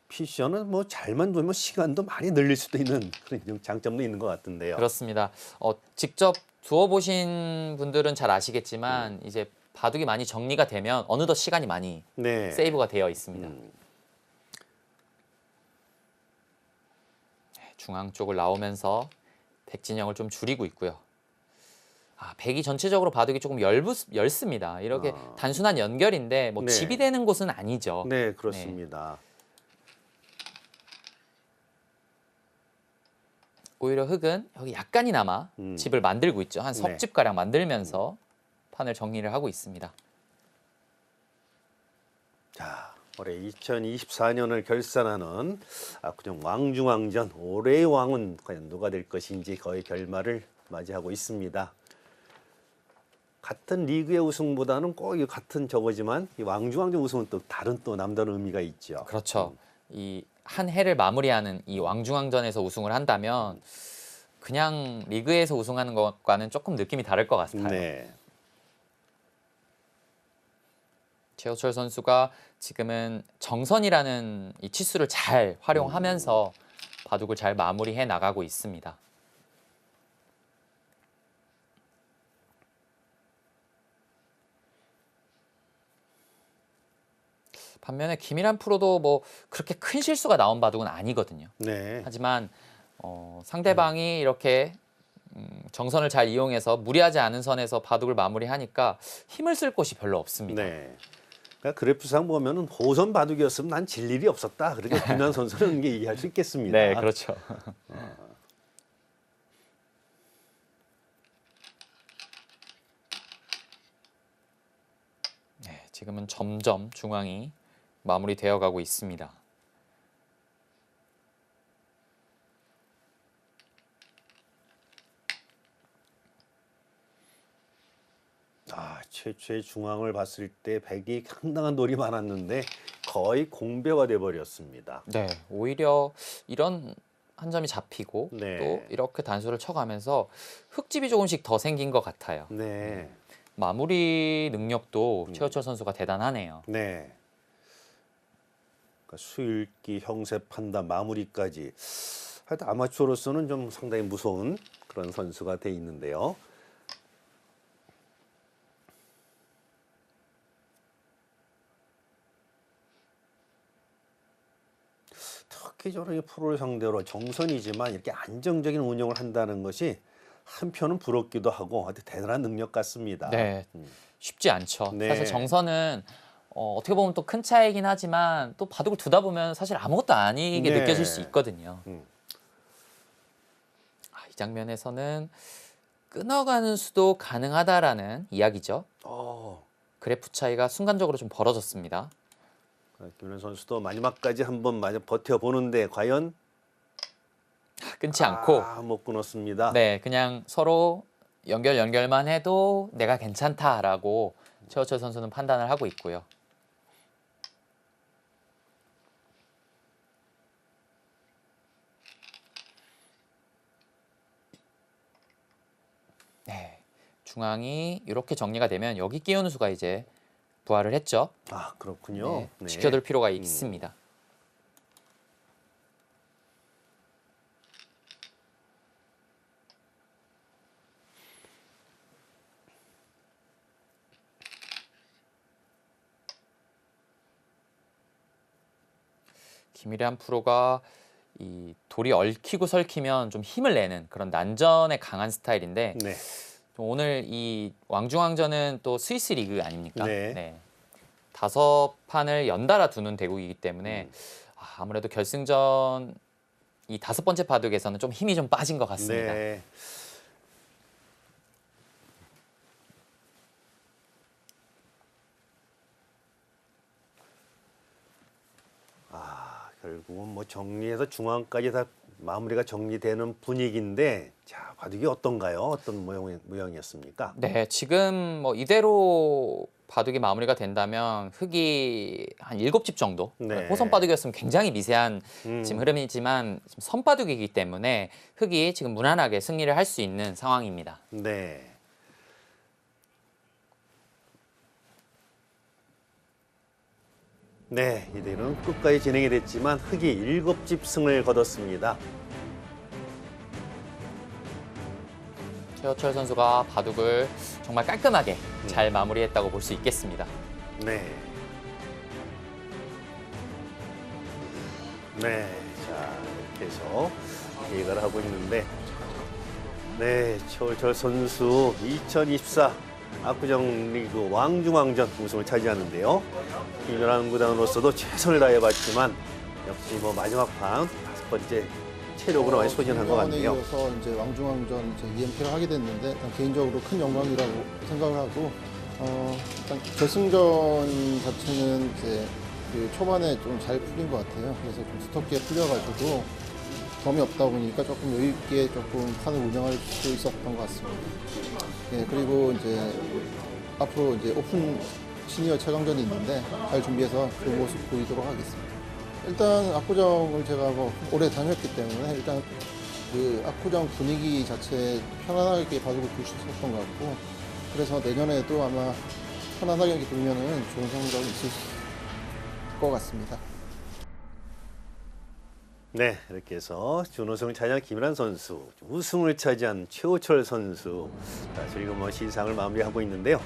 A: 피셔는 뭐 잘만 두면 시간도 많이 늘릴 수도 있는 그런 장점도 있는 것 같은데요.
B: 그렇습니다. 직접 두어보신 분들은 잘 아시겠지만 이제 바둑이 많이 정리가 되면 어느덧 시간이 많이
A: 네.
B: 세이브가 되어 있습니다. 중앙 쪽을 나오면서 백 진영을 좀 줄이고 있고요. 백이 전체적으로 바둑이 조금 엷습니다. 이렇게 단순한 연결인데 뭐
A: 네.
B: 집이 되는 곳은 아니죠.
A: 네, 그렇습니다.
B: 오히려 흑은 여기 약간이나마 집을 만들고 있죠. 한
A: 네.
B: 석집 가량 만들면서 판을 정리를 하고 있습니다.
A: 자, 올해 2024년을 결산하는 압구정 왕중왕전 올해의 왕은 과연 누가 될 것인지 거의 결말을 맞이하고 있습니다. 같은 리그의 우승보다는 꼭 이 같은 저거지만 이 왕중왕전 우승은 또 다른 또 남다른 의미가 있죠.
B: 그렇죠. 이 한 해를 마무리하는 이 왕중왕전에서 우승을 한다면 그냥 리그에서 우승하는 것과는 조금 느낌이 다를 것 같아요.
A: 네.
B: 최호철 선수가 지금은 정선이라는 이 치수를 잘 활용하면서 바둑을 잘 마무리해 나가고 있습니다. 반면에 김일환 프로도 뭐 그렇게 큰 실수가 나온 바둑은 아니거든요.
A: 네.
B: 하지만 상대방이 이렇게 정선을 잘 이용해서 무리하지 않은 선에서 바둑을 마무리하니까 힘을 쓸 곳이 별로 없습니다.
A: 네. 그러니까 그래프상 보면은 호선 바둑이었으면 난 질 일이 없었다. 그렇게 김연 선수는 이게 얘기할 수 있겠습니다.
B: 네, 그렇죠. 네, 지금은 점점 중앙이 마무리되어 가고 있습니다.
A: 최초의 중앙을 봤을 때 백이 상당한 돌이 많았는데 거의 공배가 돼 버렸습니다.
B: 네, 오히려 이런 한 점이 잡히고
A: 네.
B: 또 이렇게 단수를 쳐가면서 흙집이 조금씩 더 생긴 것 같아요.
A: 네.
B: 마무리 능력도 최호철 선수가 대단하네요.
A: 네. 그러니까 수읽기, 형세 판단, 마무리까지 하여튼 아마추어로서는 좀 상당히 무서운 그런 선수가 돼 있는데요. 특히 저런 프로를 상대로 정선이지만 이렇게 안정적인 운영을 한다는 것이 한편은 부럽기도 하고 아주 대단한 능력 같습니다.
B: 네, 쉽지 않죠.
A: 네.
B: 사실 정선은 어떻게 보면 또 큰 차이긴 하지만 또 바둑을 두다 보면 사실 아무것도 아니게
A: 네.
B: 느껴질 수 있거든요.
A: 음.
B: 이 장면에서는 끊어가는 수도 가능하다라는 이야기죠. 그래프 차이가 순간적으로 좀 벌어졌습니다.
A: 김연 선수도 마지막까지 한번 버텨보는데 과연
B: 끊지 않고
A: 못 끊었습니다.
B: 네, 그냥 서로 연결만 해도 내가 괜찮다라고 최호철 선수는 판단을 하고 있고요. 네, 중앙이 이렇게 정리가 되면 여기 끼우누수가 이제 부활을 했죠.
A: 아, 그렇군요.
B: 네,
A: 네.
B: 지켜둘 필요가 있습니다. 김일환 프로가 이 돌이 얽히고 설키면 좀 힘을 내는 그런 난전에 강한 스타일인데
A: 네.
B: 오늘 이 왕중왕전은 또 스위스 리그 아닙니까?
A: 네.
B: 5판을 연달아 두는 대국이기 때문에 아무래도 결승전 이 5번째 바둑에서는 좀 힘이 좀 빠진 것 같습니다.
A: 네. 결국은 뭐 정리해서 중앙까지 다 마무리가 정리되는 분위기인데, 자, 바둑이 어떤가요? 어떤 모양이었습니까?
B: 네, 지금 뭐 이대로 바둑이 마무리가 된다면 흙이 한 7집 정도
A: 네.
B: 호선 바둑이었으면 굉장히 미세한
A: 음.
B: 지금 흐름이지만 지금 선 바둑이기 때문에 흙이 지금 무난하게 승리를 할 수 있는 상황입니다.
A: 네. 네, 이대로는 끝까지 진행이 됐지만 흙이 7집 승을 거뒀습니다.
B: 최호철 선수가 바둑을 정말 깔끔하게 잘 마무리했다고 볼 수 있겠습니다.
A: 네. 네, 자, 이렇게 해서 얘기를 하고 있는데, 네, 최호철 선수 2024 압구정 리그 왕중왕전 우승을 차지하는데요. 김연한 구단으로서도 최선을 다해봤지만 역시 뭐 마지막 판 5번째 체력으로 많이 소진한 것 같네요.
D: 이어서 이제 왕중왕전 이제 EMP를 하게 됐는데 일단 개인적으로 큰 영광이라고 생각을 하고 일단 결승전 자체는 이제 그 초반에 좀 잘 풀린 것 같아요. 그래서 좀 두텁게 풀려가지고 덤이 없다 보니까 조금 여유 있게 조금 판을 운영할 수 있었던 것 같습니다. 예, 그리고 이제 앞으로 이제 오픈 시니어 최강전이 있는데 잘 준비해서 좋은 모습 보이도록 하겠습니다. 일단 압구정을 제가 뭐 오래 다녔기 때문에 일단 그 압구정 분위기 자체 편안하게 바둑을 둘 수 있었던 것 같고, 그래서 내년에도 아마 편안하게 돌면은 좋은 성적이 있을 것 같습니다.
A: 네, 이렇게 해서 준우승을 차지한 김연한 선수, 우승을 차지한 최호철 선수, 자, 지금 뭐 시상을 마무리하고 있는데요.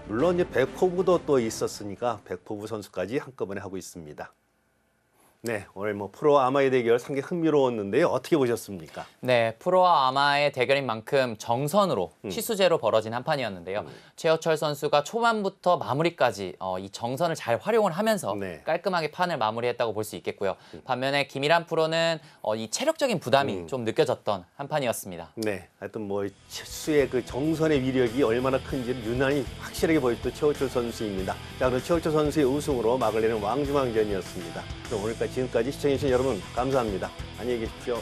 A: 물론 이제 백호부도 또 있었으니까 백호부 선수까지 한꺼번에 하고 있습니다. 네, 오늘 뭐 프로 아마의 대결 상당히 흥미로웠는데요. 어떻게 보셨습니까?
B: 네, 프로와 아마의 대결인 만큼 정선으로 취수제로 벌어진 한 판이었는데요. 최호철 선수가 초반부터 마무리까지 이 정선을 잘 활용을 하면서
A: 네.
B: 깔끔하게 판을 마무리했다고 볼 수 있겠고요. 반면에 김일환 프로는 이 체력적인 부담이 좀 느껴졌던 한 판이었습니다.
A: 네, 하여튼 뭐 수의 그 정선의 위력이 얼마나 큰지를 유난히 확실하게 보였던 최호철 선수입니다. 자, 그럼 최호철 선수의 우승으로 막을 내는 왕중왕전이었습니다. 그럼 오늘까지 지금까지 시청해주신 여러분 감사합니다. 안녕히 계십시오.